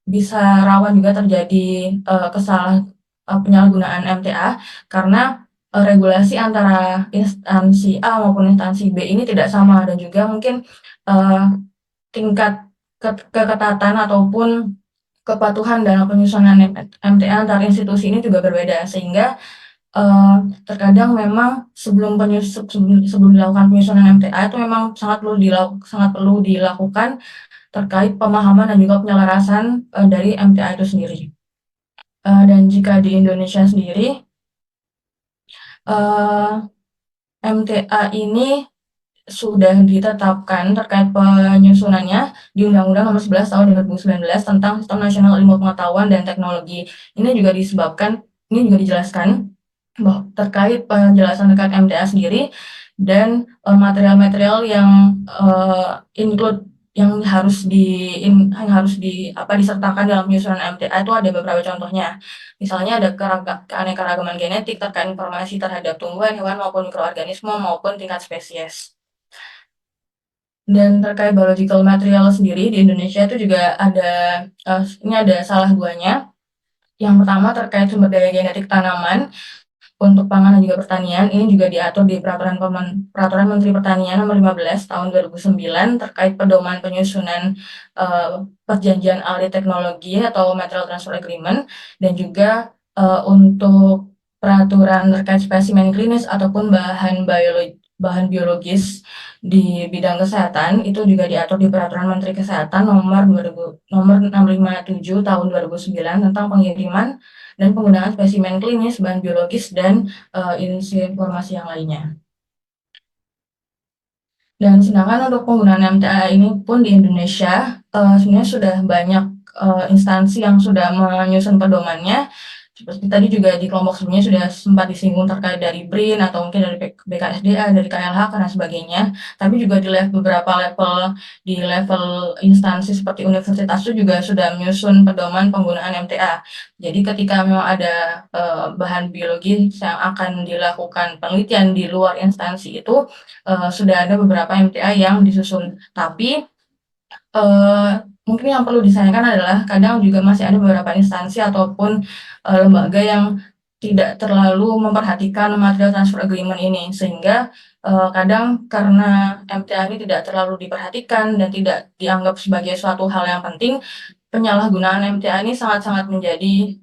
bisa rawan juga terjadi penyalahgunaan MTA karena regulasi antara instansi A maupun instansi B ini tidak sama, dan juga mungkin tingkat keketatan ataupun kepatuhan dalam penyusunan MTA antar institusi ini juga berbeda, sehingga terkadang memang sebelum dilakukan penyusunan MTA itu memang sangat perlu dilakukan terkait pemahaman dan juga penyelarasan dari MTA itu sendiri. Dan jika di Indonesia sendiri, MTA ini sudah ditetapkan terkait penyusunannya di Undang-Undang Nomor 11 Tahun 2019 tentang Sistem Nasional Ilmu Pengetahuan dan Teknologi. Ini juga dijelaskan bahwa terkait penjelasan terkait MTA sendiri dan material-material yang disertakan dalam penyusunan MTA itu ada beberapa contohnya. Misalnya ada keanekaragaman genetik terkait informasi terhadap tumbuhan, hewan maupun mikroorganisme maupun tingkat spesies. Dan terkait biological material sendiri di Indonesia itu juga ada salah duanya. Yang pertama terkait sumber daya genetik tanaman untuk pangan dan juga pertanian, ini juga diatur di Peraturan Menteri Pertanian Nomor 15 Tahun 2009 terkait pedoman penyusunan perjanjian alih teknologi atau Material Transfer Agreement, dan juga untuk peraturan terkait spesimen klinis ataupun bahan biologis di bidang kesehatan itu juga diatur di Peraturan Menteri Kesehatan Nomor 657 Tahun 2009 tentang pengiriman dan penggunaan spesimen klinis, bahan biologis, dan informasi yang lainnya. Dan sedangkan untuk penggunaan MTA ini pun di Indonesia sebenarnya sudah banyak instansi yang sudah menyusun pedomannya. Seperti tadi juga di kelompok sebelumnya sudah sempat disinggung terkait dari BRIN atau mungkin dari BKSDA, dari KLHK dan sebagainya. Tapi juga di beberapa level instansi seperti universitas itu juga sudah menyusun pedoman penggunaan MTA. Jadi ketika memang ada bahan biologis yang akan dilakukan penelitian di luar instansi itu sudah ada beberapa MTA yang disusun. Tapi mungkin yang perlu disayangkan adalah kadang juga masih ada beberapa instansi ataupun lembaga yang tidak terlalu memperhatikan material transfer agreement ini, sehingga kadang karena MTA ini tidak terlalu diperhatikan dan tidak dianggap sebagai suatu hal yang penting, penyalahgunaan MTA ini sangat-sangat menjadi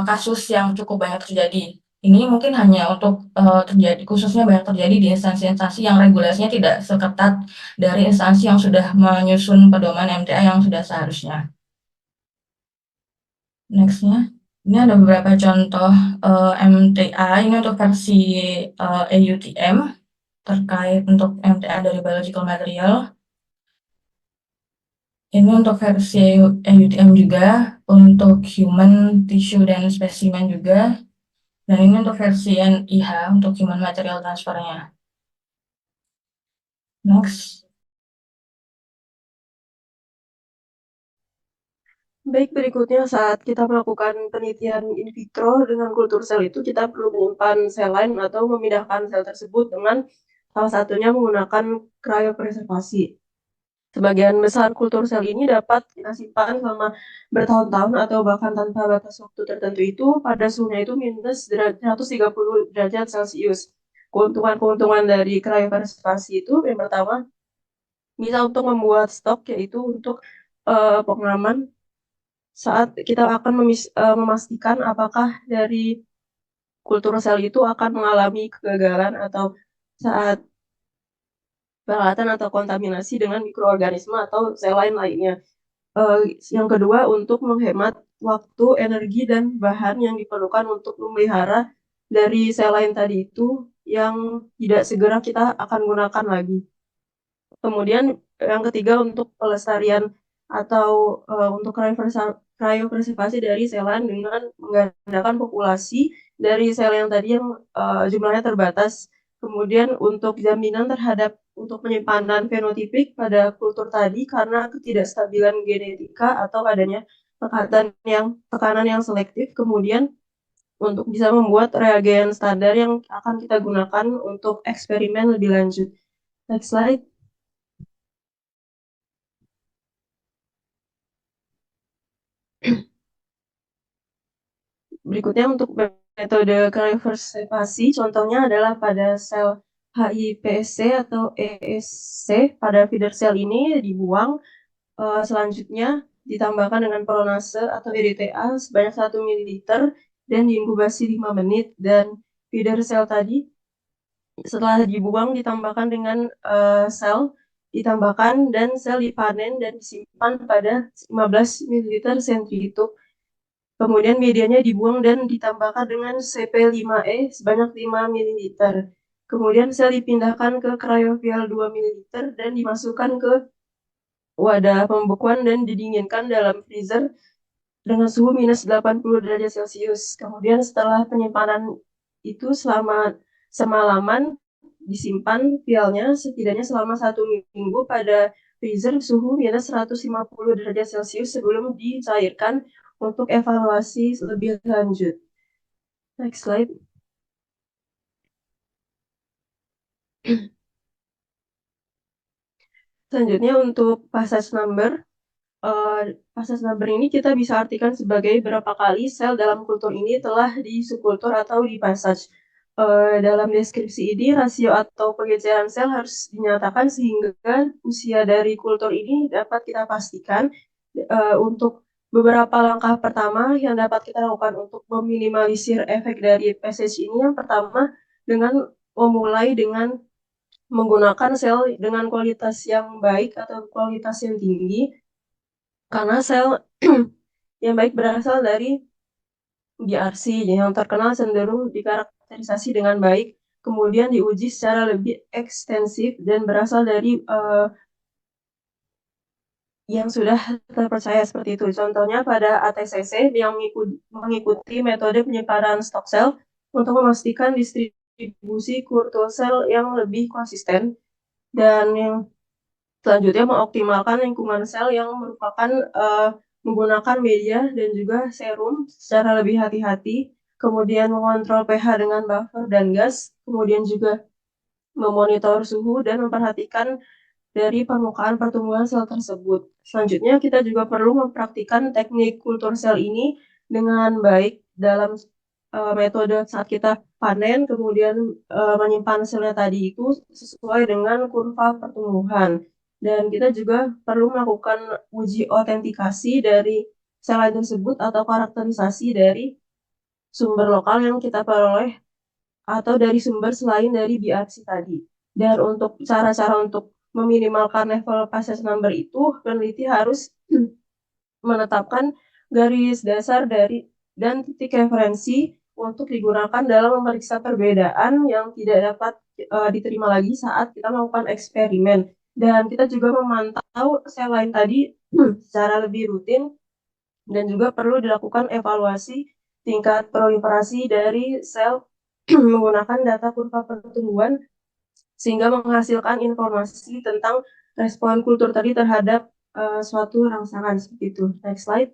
kasus yang cukup banyak terjadi. Ini mungkin hanya untuk khususnya banyak terjadi di instansi-instansi yang regulasinya tidak seketat dari instansi yang sudah menyusun pedoman MTA yang sudah seharusnya. Next-nya, ini ada beberapa contoh MTA, ini untuk versi AUTM terkait untuk MTA dari biological material. Ini untuk versi AUTM juga, untuk human tissue dan spesimen juga. Dan ini untuk versi NIH untuk human material transfernya. Next. Baik, berikutnya saat kita melakukan penelitian in vitro dengan kultur sel itu kita perlu menyimpan sel lain atau memindahkan sel tersebut dengan salah satunya menggunakan cryopreservasi. Sebagian besar kultur sel ini dapat kita simpan selama bertahun-tahun atau bahkan tanpa batas waktu tertentu itu pada suhunya itu minus 130 derajat Celcius. Keuntungan dari cryopreservasi itu yang pertama bisa untuk membuat stok, yaitu untuk pengaman saat kita akan memastikan apakah dari kultur sel itu akan mengalami kegagalan atau saat peralatan atau kontaminasi dengan mikroorganisme atau sel lainnya. Yang kedua, untuk menghemat waktu, energi, dan bahan yang diperlukan untuk memelihara dari sel lain tadi itu yang tidak segera kita akan gunakan lagi. Kemudian yang ketiga, untuk pelestarian atau untuk cryopreservasi dari sel lain dengan menggandakan populasi dari sel yang tadi yang jumlahnya terbatas. Kemudian untuk jaminan terhadap untuk penyimpanan fenotipik pada kultur tadi karena ketidakstabilan genetika atau adanya tekanan yang selektif. Kemudian untuk bisa membuat reagen standar yang akan kita gunakan untuk eksperimen lebih lanjut. Next slide. Berikutnya untuk metode cryopreservasi, contohnya adalah pada sel HIPSC atau ESC. Pada feeder cell ini dibuang, Selanjutnya ditambahkan dengan pronase atau EDTA sebanyak 1 ml dan diinkubasi 5 menit, dan feeder sel tadi setelah dibuang ditambahkan dengan sel ditambahkan dan sel dipanen dan disimpan pada 15 ml sentrifuge. Kemudian medianya dibuang dan ditambahkan dengan CP5E sebanyak 5 ml. Kemudian sel dipindahkan ke cryovial 2 ml dan dimasukkan ke wadah pembekuan dan didinginkan dalam freezer dengan suhu minus 80 derajat Celcius. Kemudian setelah penyimpanan itu selama semalaman, disimpan vialnya setidaknya selama 1 minggu pada freezer suhu minus 150 derajat Celcius sebelum dicairkan untuk evaluasi lebih lanjut. Next slide. Selanjutnya untuk passage number. Passage number ini kita bisa artikan sebagai berapa kali sel dalam kultur ini telah disubkultur atau dipassage. Dalam deskripsi ini, rasio atau pergeseran sel harus dinyatakan sehingga usia dari kultur ini dapat kita pastikan. Untuk beberapa langkah pertama yang dapat kita lakukan untuk meminimalisir efek dari passage ini, yang pertama dengan memulai dengan menggunakan sel dengan kualitas yang baik atau kualitas yang tinggi, karena sel yang baik berasal dari BRC yang terkenal cenderung dikarakterisasi dengan baik, kemudian diuji secara lebih ekstensif dan berasal dari yang sudah terpercaya seperti itu. Contohnya pada ATCC yang mengikuti metode penyimpanan stok sel untuk memastikan distribusi kultur sel yang lebih konsisten, dan yang selanjutnya mengoptimalkan lingkungan sel yang merupakan menggunakan media dan juga serum secara lebih hati-hati, kemudian mengontrol pH dengan buffer dan gas, kemudian juga memonitor suhu dan memperhatikan dari permukaan pertumbuhan sel tersebut. Selanjutnya kita juga perlu mempraktikkan teknik kultur sel ini dengan baik dalam metode saat kita panen, kemudian menyimpan selnya tadi itu sesuai dengan kurva pertumbuhan. Dan kita juga perlu melakukan uji autentikasi dari sel lain tersebut atau karakterisasi dari sumber lokal yang kita peroleh atau dari sumber selain dari BRC tadi. Dan untuk cara-cara untuk meminimalkan level passage number itu, peneliti harus menetapkan garis dasar dari dan titik referensi untuk digunakan dalam memeriksa perbedaan yang tidak dapat diterima lagi saat kita melakukan eksperimen. Dan kita juga memantau sel lain tadi secara lebih rutin, dan juga perlu dilakukan evaluasi tingkat proliferasi dari sel menggunakan data kurva pertumbuhan sehingga menghasilkan informasi tentang respon kultur tadi terhadap suatu rangsangan seperti itu. Next slide.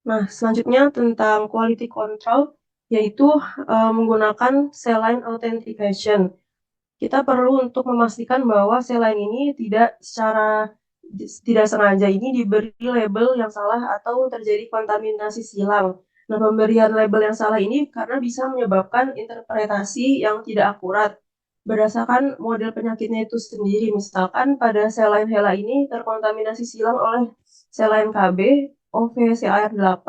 Nah, selanjutnya tentang quality control, yaitu menggunakan cell line authentication. Kita perlu untuk memastikan bahwa sel line ini tidak sengaja ini diberi label yang salah atau terjadi kontaminasi silang. Nah, pemberian label yang salah ini karena bisa menyebabkan interpretasi yang tidak akurat berdasarkan model penyakitnya itu sendiri. Misalkan pada sel line HeLa ini terkontaminasi silang oleh sel line KB, OVCAR8,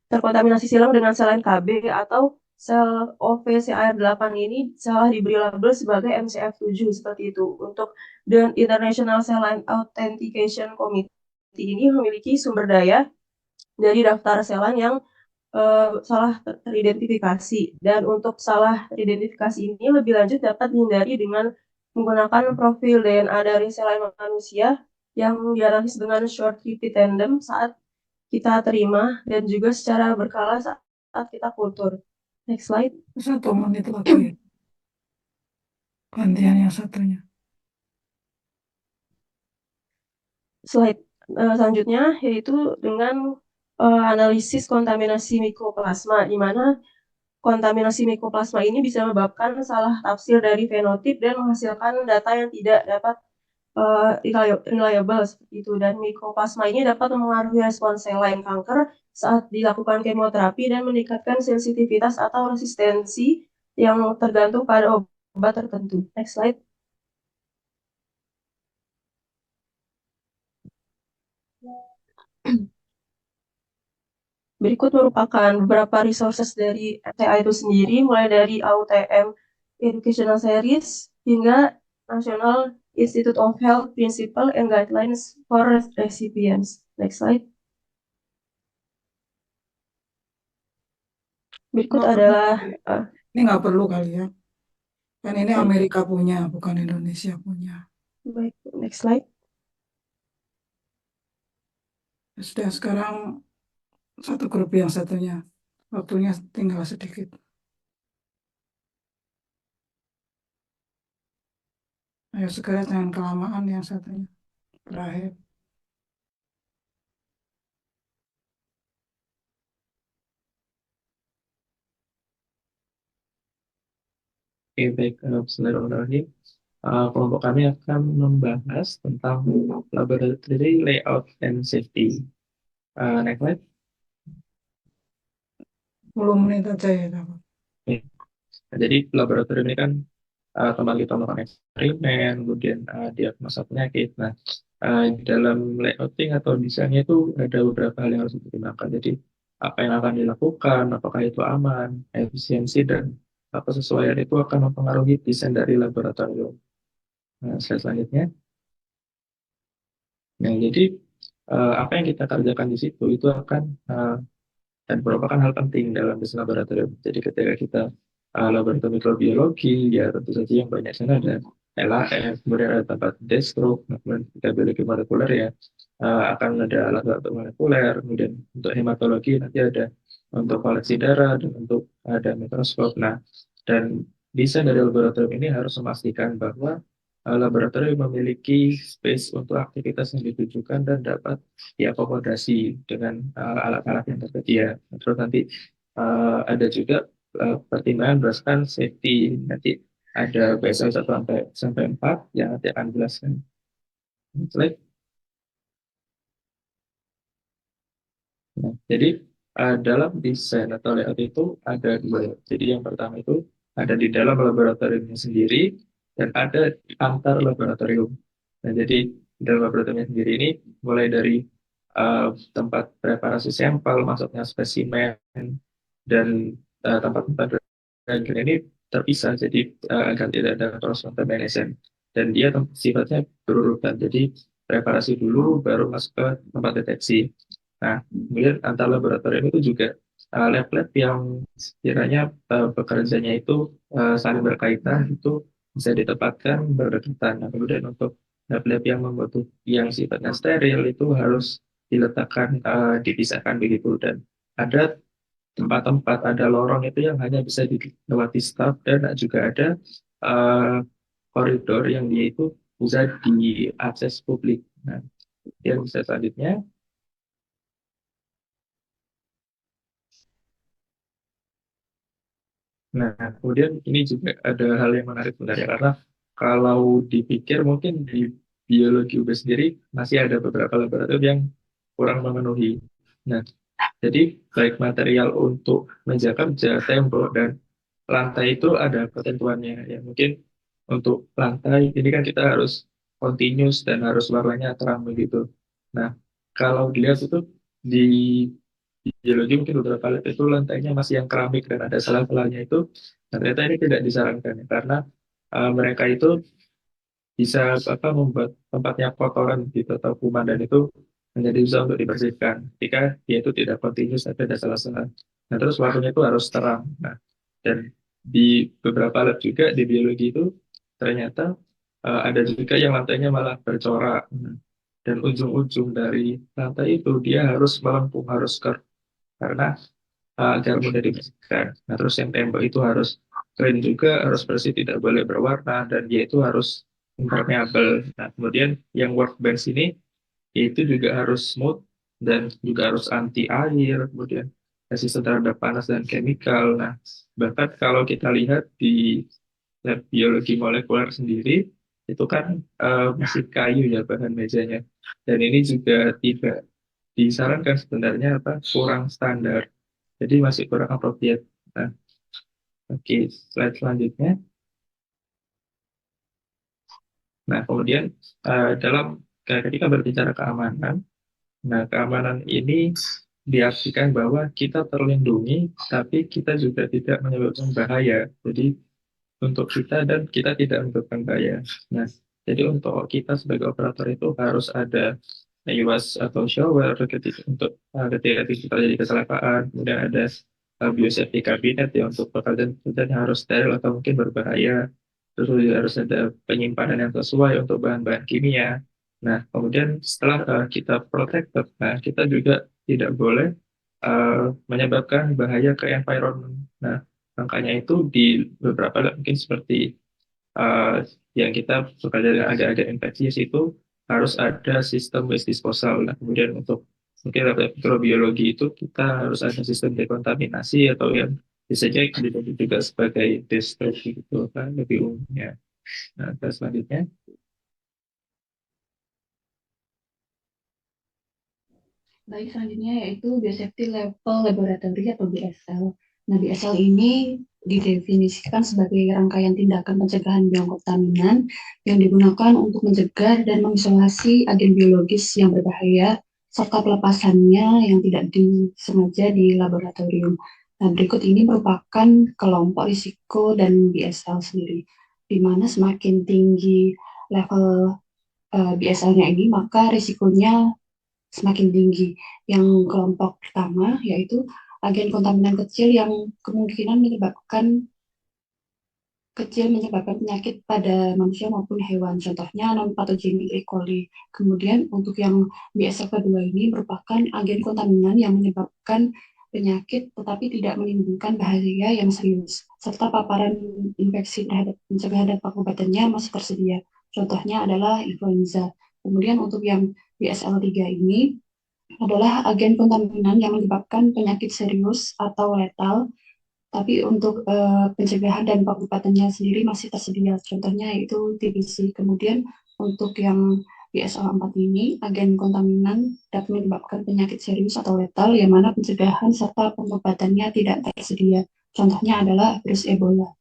terkontaminasi silang dengan sel line KB, atau sel OVCAR8 ini salah diberi label sebagai MCF7 seperti itu. Untuk The International Cell Line Authentication Committee ini memiliki sumber daya dari daftar sel line yang salah teridentifikasi, dan untuk salah teridentifikasi ini lebih lanjut dapat dihindari dengan menggunakan profil DNA dari sel line manusia yang dianalisis dengan short repeat tandem saat kita terima dan juga secara berkala saat kita kultur. Next slide. 1 menit lagi. Gantian yang satunya. Slide selanjutnya yaitu dengan analisis kontaminasi mikroplasma, di mana kontaminasi mikroplasma ini bisa menyebabkan salah tafsir dari fenotip dan menghasilkan data yang tidak dapat reliable seperti itu. Dan mikroplasma ini dapat mempengaruhi respons sel lain kanker saat dilakukan kemoterapi dan meningkatkan sensitivitas atau resistensi yang tergantung pada obat tertentu. Next slide. Berikut merupakan beberapa resources dari MTA itu sendiri, mulai dari AUTM Educational Series hingga National Institute of Health Principle and Guidelines for Recipients. Next slide. Berikut Nggak perlu. adalah Ini nggak perlu kali ya. Kan ini Amerika punya, bukan Indonesia punya. baik, next slide. Sudah sekarang satu grup yang satunya. Waktunya tinggal sedikit. Ayo segera, jangan kelamaan yang satunya. Terakhir. Oke, baik, bismillahirrahmanirrahim. Kelompok kami akan membahas tentang laboratory layout and safety. Next slide. 10 menit aja ya, Pak. Nah, jadi laboratorium ini kan tempat kita melakukan eksperimen, kemudian diagnosa penyakit. Nah, dalam layouting atau desainnya itu ada beberapa hal yang harus dipertimbangkan. Jadi, apa yang akan dilakukan, apakah itu aman, efisiensi, dan kesesuaian itu akan mempengaruhi desain dari laboratorium. Nah, slide selanjutnya. Nah, jadi apa yang kita kerjakan di situ itu akan dan merupakan hal penting dalam desain laboratorium. Jadi ketika kita laboratorium mikrobiologi, ya tentu saja yang banyak sana ada LAF, kemudian ada tempat destro, kemudian kita biologi molekuler ya, akan ada alat-alat molekuler, kemudian untuk hematologi nanti ada untuk koleksi darah dan untuk ada mikroskop. Nah, dan desain dari laboratorium ini harus memastikan bahwa laboratorium memiliki space untuk aktivitas yang ditujukan dan dapat diakomodasi dengan alat-alat yang tersedia. Terus nanti ada juga pertimbangan berdasarkan safety. Nanti ada BSL 1 sampai 4 yang nanti akan dijelaskan. Slide. Nah, jadi dalam desain atau layout itu ada dua. Jadi yang pertama itu ada di dalam laboratoriumnya sendiri dan ada di antar laboratorium. Nah, jadi di dalam laboratoriumnya sendiri ini mulai dari tempat preparasi sampel, masuknya spesimen, dan tempat-tempat reagen ini terpisah, jadi agar tidak ada cross contamination. Dan dia sifatnya berurutan, jadi preparasi dulu baru masuk ke tempat deteksi. Nah, kemudian antar laboratorium itu juga lab-lab yang sekiranya pekerjanya itu saling berkaitan itu bisa ditempatkan berdekatan. Nah, kemudian untuk lab-lab yang membutuhkan yang sifatnya steril itu harus diletakkan dipisahkan begitu, dan ada tempat-tempat, ada lorong itu yang hanya bisa dilewati staf, dan juga ada uh, koridor yang dia itu bisa diakses publik. Nah, yang bisa selanjutnya. Nah, kemudian ini juga ada hal yang menarik sebenarnya, karena kalau dipikir mungkin di biologi UB sendiri masih ada beberapa laboratorium yang kurang memenuhi. Nah, jadi baik material untuk meja kerja, tembok, dan lantai itu ada ketentuannya. Ya, mungkin untuk lantai ini kan kita harus continuous dan harus warnanya terang begitu. Nah, kalau dilihat itu di geologi mungkin beberapa lab itu lantainya masih yang keramik dan ada sela-selanya itu. Nah, ternyata ini tidak disarankan ya, karena mereka itu bisa membuat tempatnya kotoran gitu atau kuman, dan itu menjadi susah untuk dibersihkan ketika dia itu tidak continuous, ada salah-salah. Nah, terus warnanya itu harus terang. Nah, dan di beberapa lab juga di biologi itu ternyata ada juga yang lantainya malah bercorak. Nah, dan ujung-ujung dari lantai itu dia harus melengkung, harus curve, karena agar mudah dibersihkan. Nah, terus yang tembok itu harus clean juga, harus bersih, tidak boleh berwarna, dan dia itu harus impermeable. Nah, kemudian yang workbench ini itu juga harus smooth dan juga harus anti air, kemudian resisten terhadap panas dan chemical. Nah, bahkan kalau kita lihat di lab biologi molekuler sendiri, itu kan masih kayu ya bahan mejanya. Dan ini juga tidak disarankan sebenarnya, kurang standar. Jadi masih kurang appropriate. Nah, Oke, slide selanjutnya. Nah, kemudian ketika berbicara keamanan, nah keamanan ini diartikan bahwa kita terlindungi, tapi kita juga tidak menyebabkan bahaya. Jadi untuk kita dan kita tidak menyebabkan bahaya. Nah, jadi untuk kita sebagai operator itu harus ada UAS atau shower ketika terjadi kecelakaan, kemudian ada biosafety cabinet ya untuk pekerjaan-pekerjaan yang harus steril atau mungkin berbahaya. Terus juga harus ada penyimpanan yang sesuai untuk bahan-bahan kimia. Nah, kemudian setelah kita protected, nah kita juga tidak boleh menyebabkan bahaya ke environment. Nah, makanya itu di beberapa mungkin seperti eh, yang kita bekerja dengan agak-agak infeksius itu harus ada sistem waste disposal. Nah, kemudian untuk mungkin mikrobiologi itu kita harus ada sistem dekontaminasi atau yang disebut juga sebagai destruksi gitu kan lebih umumnya. Nah, terus selanjutnya. Baik, selanjutnya yaitu Biosafety Level Laboratory atau BSL. Nah, BSL ini didefinisikan sebagai rangkaian tindakan pencegahan biokontaminan yang digunakan untuk mencegah dan mengisolasi agen biologis yang berbahaya serta pelepasannya yang tidak disengaja di laboratorium. Nah, berikut ini merupakan kelompok risiko dan BSL sendiri, di mana semakin tinggi level BSL-nya ini, maka risikonya semakin tinggi. Yang kelompok pertama yaitu agen kontaminan kecil yang kemungkinan menyebabkan penyakit pada manusia maupun hewan. Contohnya non-pathogenic E. coli. Kemudian untuk yang BSL kedua ini merupakan agen kontaminan yang menyebabkan penyakit tetapi tidak menimbulkan bahaya yang serius, serta paparan infeksi terhadap mencegah dampak obatannya masih tersedia. Contohnya adalah influenza. Kemudian untuk yang BSL 3 ini adalah agen kontaminan yang menyebabkan penyakit serius atau letal, tapi untuk pencegahan dan pengobatannya sendiri masih tersedia. Contohnya yaitu TBC. Kemudian untuk yang BSL 4 ini, agen kontaminan dapat menyebabkan penyakit serius atau letal yang mana pencegahan serta pengobatannya tidak tersedia. Contohnya adalah virus Ebola.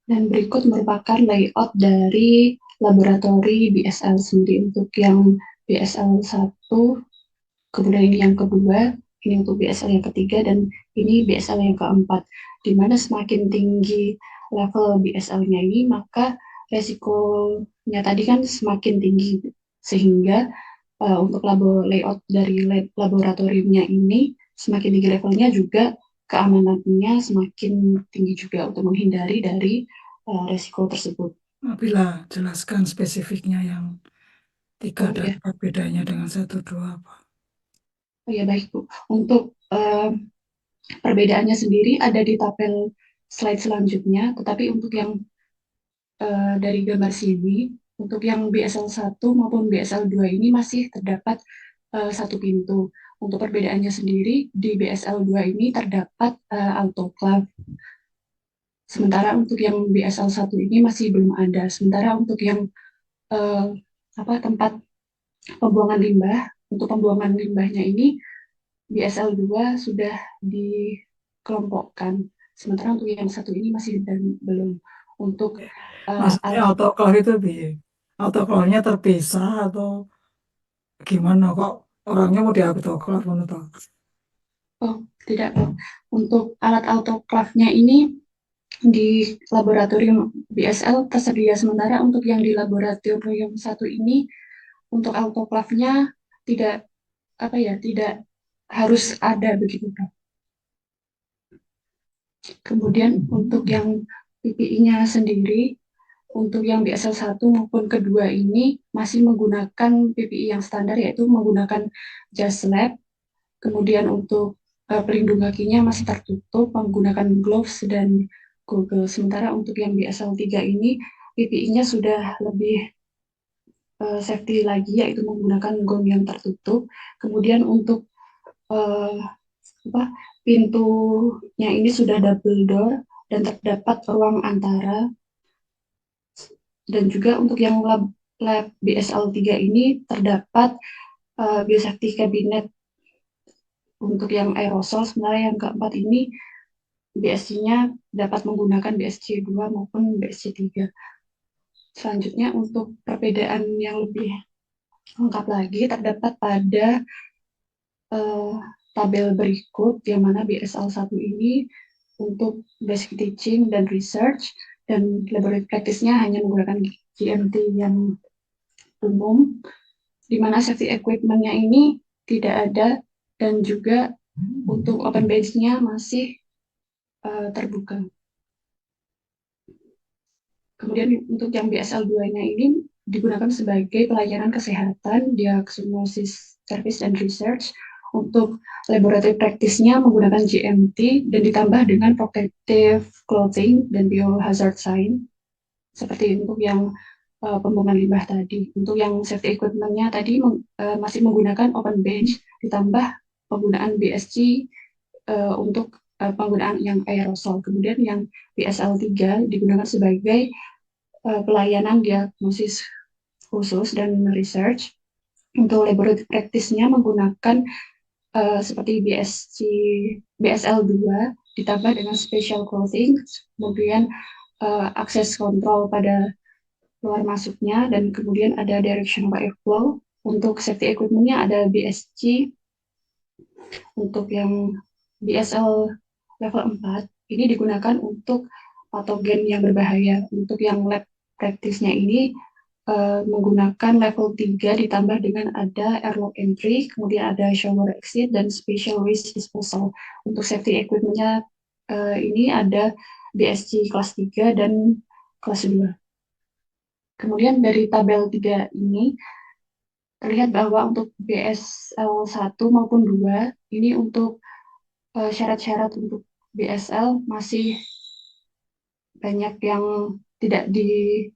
Dan berikut merupakan layout dari laboratori BSL sendiri. Untuk yang BSL 1, kemudian ini yang kedua, ini untuk BSL yang ketiga, dan ini BSL yang keempat. Di mana semakin tinggi level BSL-nya ini, maka resikonya tadi kan semakin tinggi. Sehingga untuk layout dari laboratoriumnya ini, semakin tinggi levelnya juga keamanannya semakin tinggi juga untuk menghindari dari resiko tersebut. Bila jelaskan spesifiknya yang 3 dan ya. 4 bedanya dengan 1, 2 apa? Oh ya, baik Bu. Untuk perbedaannya sendiri ada di tabel slide selanjutnya, tetapi untuk yang dari gambar sini, untuk yang BSL 1 maupun BSL 2 ini masih terdapat satu pintu. Untuk perbedaannya sendiri, di BSL 2 ini terdapat autoclave. Sementara untuk yang BSL 1 ini masih belum ada. Sementara untuk yang tempat pembuangan limbah, untuk pembuangan limbahnya ini BSL 2 sudah dikelompokkan. Sementara untuk yang satu ini masih belum. Untuk maksudnya autoclave itu autoclave-nya terpisah atau gimana kok orangnya mau di-autoclave menurut? Oh, tidak. Untuk alat autoclave-nya ini di laboratorium BSL tersedia, sementara untuk yang di laboratorium 1 ini untuk autoclave-nya tidak harus ada begitu. Kemudian untuk yang PPI-nya sendiri, untuk yang BSL 1 maupun kedua ini masih menggunakan PPI yang standar, yaitu menggunakan jas lab. Kemudian untuk pelindung kakinya masih tertutup menggunakan gloves dan goggle. Sementara untuk yang BSL 3 ini PPI-nya sudah lebih safety lagi, yaitu menggunakan gown yang tertutup. Kemudian untuk pintunya ini sudah double door dan terdapat ruang antara. Dan juga untuk yang lab BSL 3 ini terdapat biosafety cabinet untuk yang aerosol, sebenarnya yang keempat ini BSC-nya dapat menggunakan BSC 2 maupun BSC 3. Selanjutnya untuk perbedaan yang lebih lengkap lagi terdapat pada tabel berikut, yang mana BSL 1 ini untuk basic teaching dan research, dan laboratory practice-nya hanya menggunakan GMT yang umum, di mana safety equipment-nya ini tidak ada, dan juga untuk open bench-nya masih terbuka. Kemudian untuk yang BSL 2-nya ini digunakan sebagai pelayanan kesehatan, diagnosis, service, dan research. Untuk laboratory practice-nya menggunakan GMT dan ditambah dengan protective clothing dan biohazard sign, seperti untuk yang pembuangan limbah tadi. Untuk yang safety equipment-nya tadi masih menggunakan open bench, ditambah penggunaan BSC untuk penggunaan yang aerosol. Kemudian yang BSL 3 digunakan sebagai pelayanan diagnosis khusus dan research. Untuk laboratory practice-nya menggunakan seperti BSL 2 ditambah dengan special clothing, kemudian akses kontrol pada keluar masuknya, dan kemudian ada direction of airflow. Untuk safety equipment-nya ada BSC. Untuk yang BSL level 4 ini digunakan untuk patogen yang berbahaya. Untuk yang lab practice-nya ini menggunakan level 3 ditambah dengan ada airlock entry, kemudian ada shower exit, dan special waste disposal. Untuk safety equipment-nya ini ada BSC kelas 3 dan kelas 2. Kemudian dari tabel 3 ini terlihat bahwa untuk BSL 1 maupun 2 ini untuk syarat-syarat untuk BSL masih banyak yang tidak di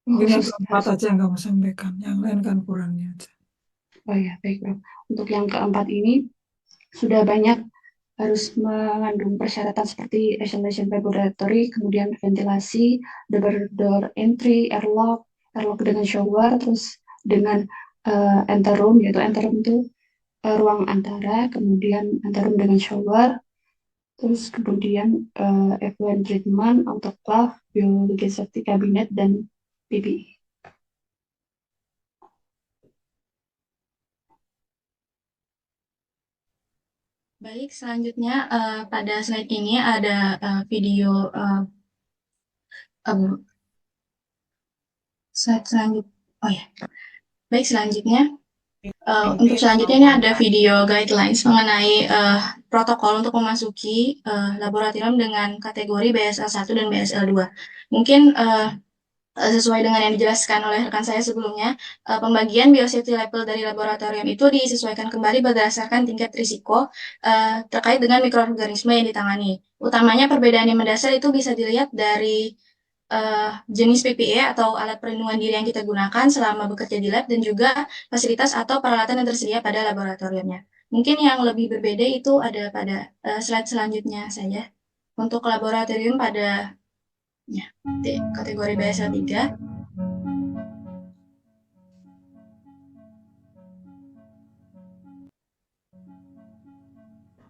Mungkin yang keempat aja yang kamu sampaikan, yang lain kan kurangnya aja. Oh ya, baik Bro. Untuk yang keempat ini sudah banyak harus mengandung persyaratan seperti isolation laboratory, kemudian ventilasi, double door entry, airlock dengan shower, terus dengan anteroom, yaitu anteroom itu ruang antara, kemudian anteroom dengan shower, terus kemudian effluent treatment, autoclave, biologi safety cabinet, dan PPE. Baik, selanjutnya pada slide ini ada video slide selanjutnya. Oh ya, baik, selanjutnya untuk selanjutnya ini ada video guidelines mengenai protokol untuk memasuki laboratorium dengan kategori BSL 1 dan BSL 2. Mungkin sesuai dengan yang dijelaskan oleh rekan saya sebelumnya, pembagian biosafety level dari laboratorium itu disesuaikan kembali berdasarkan tingkat risiko terkait dengan mikroorganisme yang ditangani. Utamanya perbedaan yang mendasar itu bisa dilihat dari jenis PPE atau alat perlindungan diri yang kita gunakan selama bekerja di lab, dan juga fasilitas atau peralatan yang tersedia pada laboratoriumnya. Mungkin yang lebih berbeda itu ada pada slide selanjutnya saja. Untuk laboratorium pada kategori BSL 3.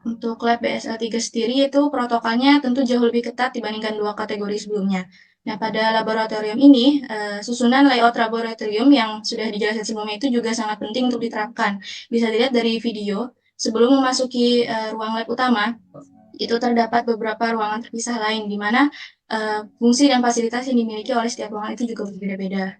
Untuk lab BSL 3 sendiri itu protokolnya tentu jauh lebih ketat dibandingkan dua kategori sebelumnya. Nah, pada laboratorium ini, susunan layout laboratorium yang sudah dijelaskan sebelumnya itu juga sangat penting untuk diterapkan. Bisa dilihat dari video, sebelum memasuki ruang lab utama, itu terdapat beberapa ruangan terpisah lain, di mana fungsi dan fasilitas yang dimiliki oleh setiap ruangan itu juga berbeda-beda.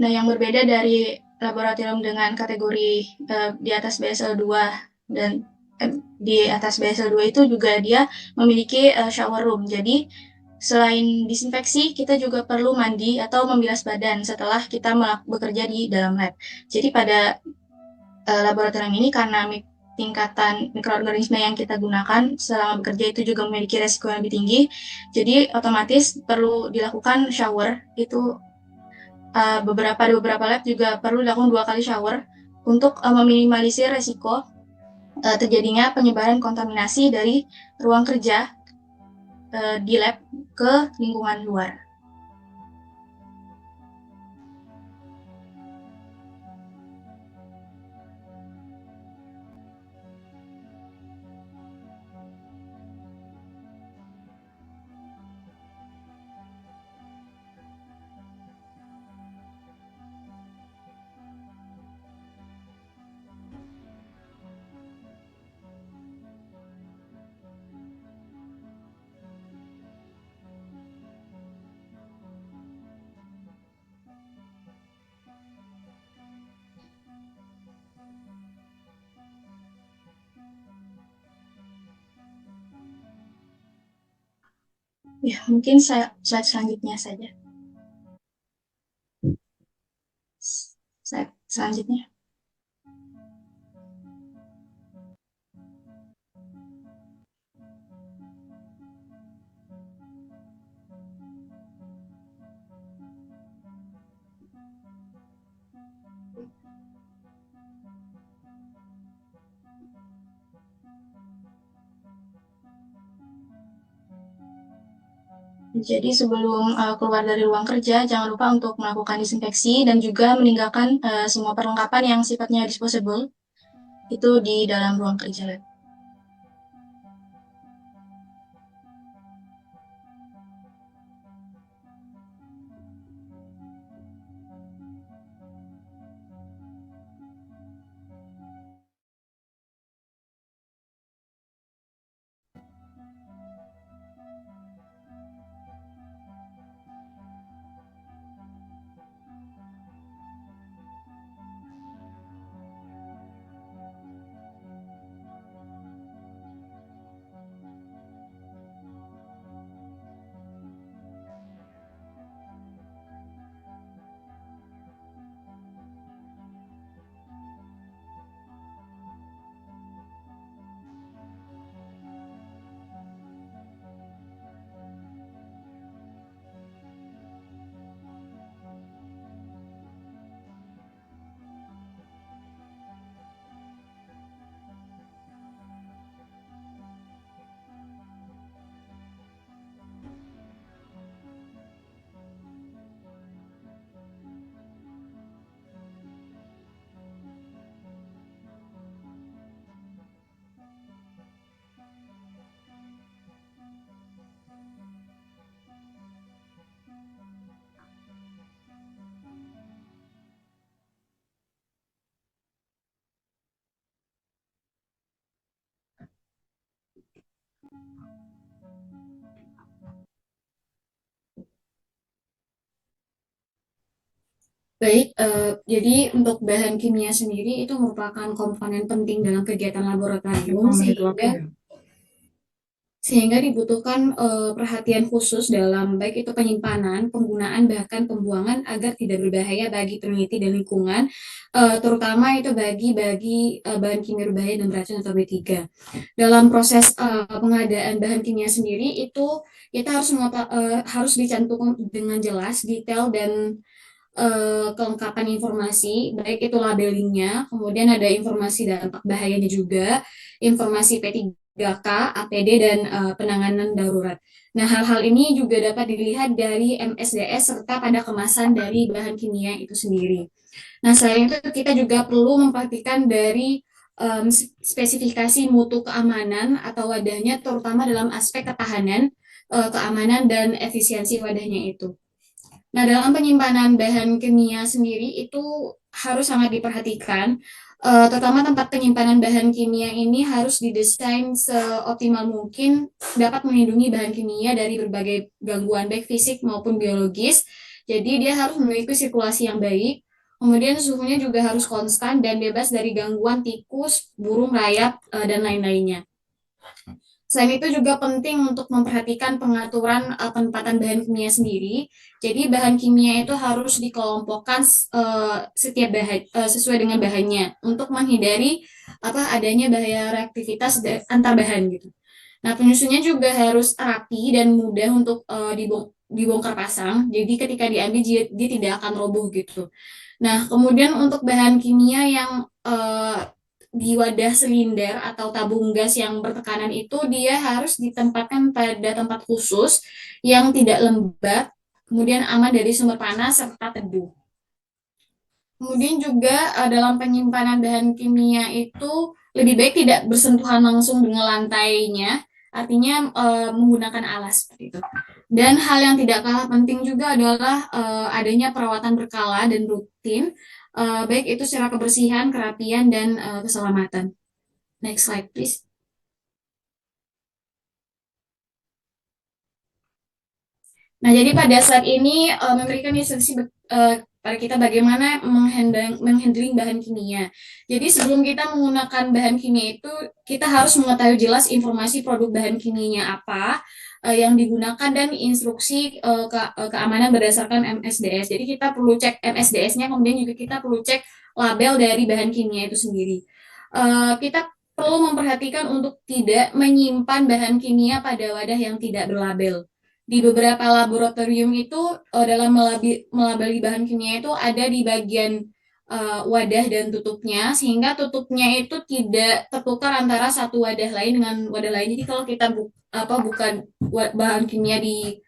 Nah, yang berbeda dari laboratorium dengan kategori di atas BSL 2 dan di atas BSL 2 itu juga dia memiliki shower room. Jadi, selain disinfeksi, kita juga perlu mandi atau membilas badan setelah kita bekerja di dalam lab. Jadi, pada laboratorium ini karena tingkatan mikroorganisme yang kita gunakan selama bekerja itu juga memiliki resiko yang lebih tinggi, jadi otomatis perlu dilakukan shower. Itu beberapa lab juga perlu dilakukan 2 kali shower untuk meminimalisir resiko terjadinya penyebaran kontaminasi dari ruang kerja di lab ke lingkungan luar. Ya, mungkin slide selanjutnya saja. Slide selanjutnya. Jadi sebelum keluar dari ruang kerja, jangan lupa untuk melakukan disinfeksi dan juga meninggalkan semua perlengkapan yang sifatnya disposable itu di dalam ruang kerja. Baik, jadi untuk bahan kimia sendiri itu merupakan komponen penting dalam kegiatan laboratorium sehingga dibutuhkan perhatian khusus dalam baik itu penyimpanan, penggunaan, bahkan pembuangan agar tidak berbahaya bagi peneliti dan lingkungan, terutama itu bagi bahan kimia berbahaya dan beracun atau B3. Dalam proses pengadaan bahan kimia sendiri itu kita harus dicantumkan dengan jelas, detail dan kelengkapan informasi, baik itu labelingnya, kemudian ada informasi dampak bahayanya juga, informasi P3K, APD, dan penanganan darurat. Nah, hal-hal ini juga dapat dilihat dari MSDS serta pada kemasan dari bahan kimia itu sendiri. Nah, selain itu kita juga perlu memperhatikan dari spesifikasi mutu keamanan atau wadahnya, terutama dalam aspek ketahanan, keamanan, dan efisiensi wadahnya itu. Nah, dalam penyimpanan bahan kimia sendiri itu harus sangat diperhatikan, terutama tempat penyimpanan bahan kimia ini harus didesain seoptimal mungkin dapat melindungi bahan kimia dari berbagai gangguan baik fisik maupun biologis. Jadi dia harus memiliki sirkulasi yang baik, kemudian suhunya juga harus konstan dan bebas dari gangguan tikus, burung rayap, dan lain-lainnya. Selain itu juga penting untuk memperhatikan pengaturan penempatan bahan kimia sendiri. Jadi bahan kimia itu harus dikelompokkan setiap bahan sesuai dengan bahannya untuk menghindari adanya bahaya reaktivitas antar bahan gitu. Nah, penyusunnya juga harus rapi dan mudah untuk dibongkar pasang. Jadi ketika diambil dia tidak akan roboh gitu. Nah, kemudian untuk bahan kimia yang di wadah silinder atau tabung gas yang bertekanan itu dia harus ditempatkan pada tempat khusus yang tidak lembab, kemudian aman dari sumber panas serta teduh. Kemudian juga dalam penyimpanan bahan kimia itu lebih baik tidak bersentuhan langsung dengan lantainya, artinya menggunakan alas seperti itu. Dan hal yang tidak kalah penting juga adalah adanya perawatan berkala dan rutin, baik itu secara kebersihan, kerapian, dan keselamatan. Next slide, please. Nah, jadi pada saat ini memberikan instruksi pada kita bagaimana menghandling bahan kimia. Jadi sebelum kita menggunakan bahan kimia itu, kita harus mengetahui jelas informasi produk bahan kimianya apa, yang digunakan dan instruksi keamanan berdasarkan MSDS. Jadi kita perlu cek MSDS-nya, kemudian juga kita perlu cek label dari bahan kimia itu sendiri. Kita perlu memperhatikan untuk tidak menyimpan bahan kimia pada wadah yang tidak berlabel. Di beberapa laboratorium itu dalam melabeli bahan kimia itu ada di bagian wadah dan tutupnya, sehingga tutupnya itu tidak tertukar antara satu wadah lain dengan wadah lain. Jadi kalau kita buka bahan kimia di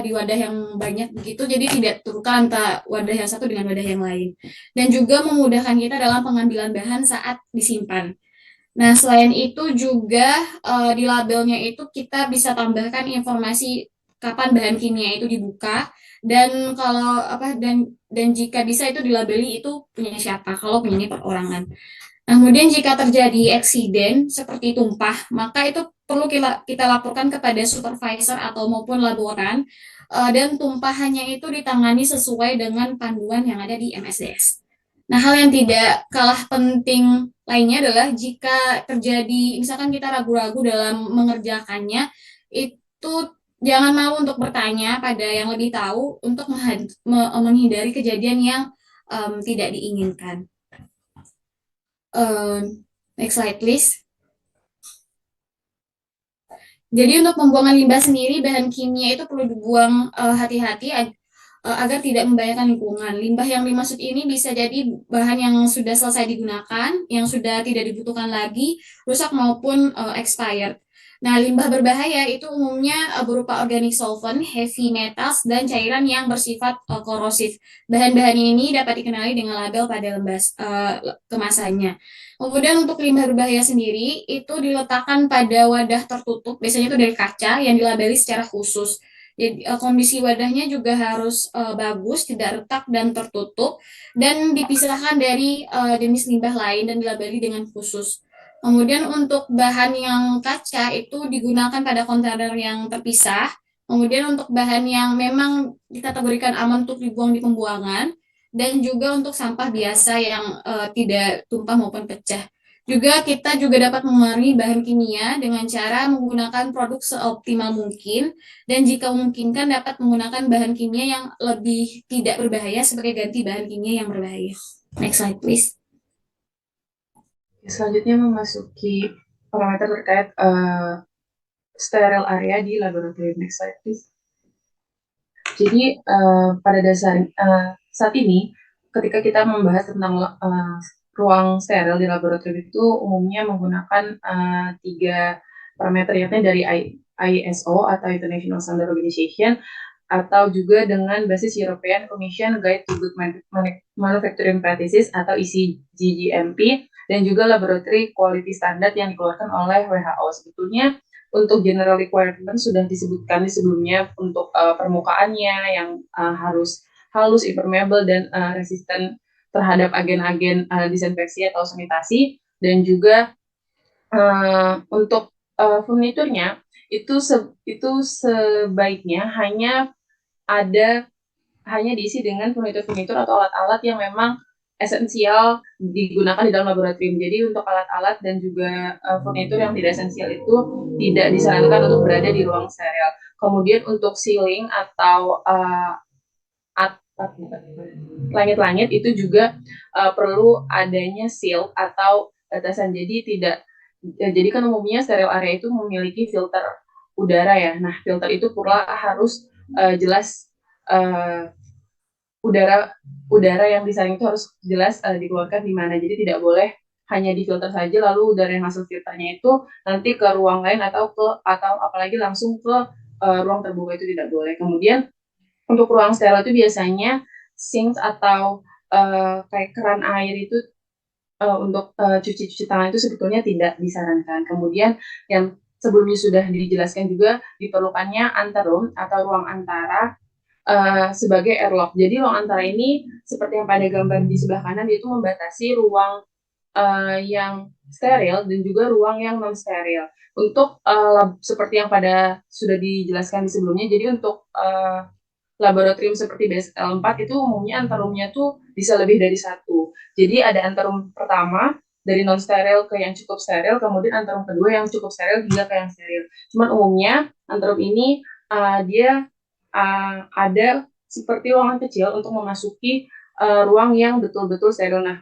di wadah yang banyak begitu, jadi tidak tertukar antara wadah yang satu dengan wadah yang lain. Dan juga memudahkan kita dalam pengambilan bahan saat disimpan. Nah, selain itu juga di labelnya itu kita bisa tambahkan informasi kapan bahan kimia itu dibuka, dan kalau dan jika bisa itu dilabeli itu punya siapa, kalau punya perorangan. Nah, kemudian jika terjadi eksiden seperti tumpah, maka itu perlu kita laporkan kepada supervisor atau maupun laboran, dan tumpahannya itu ditangani sesuai dengan panduan yang ada di MSDS. Nah, hal yang tidak kalah penting lainnya adalah jika terjadi, misalkan kita ragu-ragu dalam mengerjakannya, itu jangan malu untuk bertanya pada yang lebih tahu untuk menghindari kejadian yang tidak diinginkan. Next slide, please. Jadi untuk pembuangan limbah sendiri, bahan kimia itu perlu dibuang hati-hati agar tidak membahayakan lingkungan. Limbah yang dimaksud ini bisa jadi bahan yang sudah selesai digunakan, yang sudah tidak dibutuhkan lagi, rusak maupun expired. Nah, limbah berbahaya itu umumnya berupa organic solvent, heavy metals, dan cairan yang bersifat korosif. Bahan-bahan ini dapat dikenali dengan label pada kemasannya. Kemudian untuk limbah berbahaya sendiri itu diletakkan pada wadah tertutup, biasanya itu dari kaca yang dilabeli secara khusus. Jadi kondisi wadahnya juga harus bagus, tidak retak dan tertutup, dan dipisahkan dari jenis limbah lain dan dilabeli dengan khusus. Kemudian untuk bahan yang kaca itu digunakan pada kontainer yang terpisah. Kemudian untuk bahan yang memang dikategorikan aman untuk dibuang di pembuangan, dan juga untuk sampah biasa yang tidak tumpah maupun pecah. Juga kita juga dapat mengurangi bahan kimia dengan cara menggunakan produk seoptimal mungkin, dan jika memungkinkan dapat menggunakan bahan kimia yang lebih tidak berbahaya sebagai ganti bahan kimia yang berbahaya. Next slide, please. Selanjutnya memasuki parameter terkait steril area di laboratorium. Next slide, please. Jadi pada dasar saat ini, ketika kita membahas tentang ruang steril di laboratorium itu umumnya menggunakan 3 parameter, yakni dari ISO atau International Standard Organization, atau juga dengan basis European Commission Guide to Good Manufacturing Practices atau ECGMP, dan juga Laboratory Quality Standard yang dikeluarkan oleh WHO. Sebetulnya untuk general requirement sudah disebutkan di sebelumnya untuk permukaannya yang harus halus, impermeable, dan resisten terhadap agen-agen disinfeksi atau sanitasi, dan juga untuk furniturnya itu sebaiknya hanya diisi dengan furnitur atau alat-alat yang memang esensial digunakan di dalam laboratorium. Jadi untuk alat-alat dan juga furnitur yang tidak esensial itu tidak disarankan untuk berada di ruang steril. Kemudian untuk ceiling atau langit-langit itu juga perlu adanya seal atau batasan. Jadi kan umumnya steril area itu memiliki filter udara ya. Nah, filter itu pula harus jelas udara yang disaring itu harus jelas dikeluarkan di mana. Jadi tidak boleh hanya difilter saja lalu udara yang hasil filternya itu nanti ke ruang lain atau apalagi langsung ke ruang terbuka, itu tidak boleh. Kemudian untuk ruang steril itu biasanya sink atau kayak keran air itu untuk cuci tangan itu sebetulnya tidak disarankan. Kemudian yang sebelumnya sudah dijelaskan juga diperlukannya anteroom atau ruang antara sebagai airlock. Jadi ruang antara ini seperti yang pada gambar di sebelah kanan, itu membatasi ruang yang steril dan juga ruang yang non steril. Untuk seperti yang sudah dijelaskan di sebelumnya, jadi untuk laboratorium seperti BSL 4 itu umumnya antarumnya tuh bisa lebih dari 1. Jadi ada antarum pertama dari non steril ke yang cukup steril, kemudian antarum kedua yang cukup steril hingga ke yang steril. Cuman umumnya antarum ini dia ada seperti ruangan kecil untuk memasuki ruang yang betul-betul steril. Nah,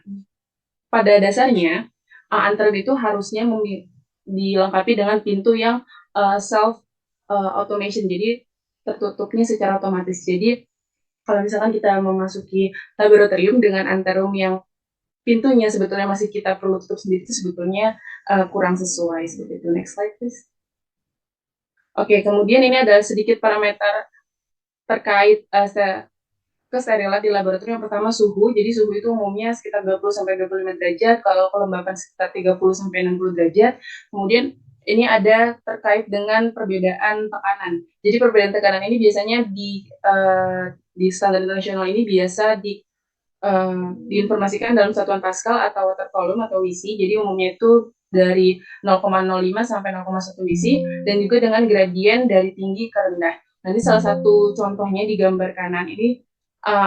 pada dasarnya antarum itu harusnya dilengkapi dengan pintu yang self automation, jadi tertutupnya secara otomatis. Jadi kalau misalkan kita memasuki laboratorium dengan antarum yang pintunya sebetulnya masih kita perlu tutup sendiri, itu sebetulnya kurang sesuai seperti itu. Next slide, please. Oke, kemudian ini ada sedikit parameter terkait kesterilan di laboratorium. Yang pertama suhu, jadi suhu itu umumnya sekitar 20-25 derajat, kalau kelembapan sekitar 30-60 derajat. Kemudian ini ada terkait dengan perbedaan tekanan. Jadi perbedaan tekanan ini biasanya di standar internasional ini biasa diinformasikan dalam satuan Pascal atau water column atau WC. Jadi umumnya itu dari 0,05 sampai 0,1 WC, dan juga dengan gradien dari tinggi ke rendah. Nanti salah satu contohnya di gambar kanan ini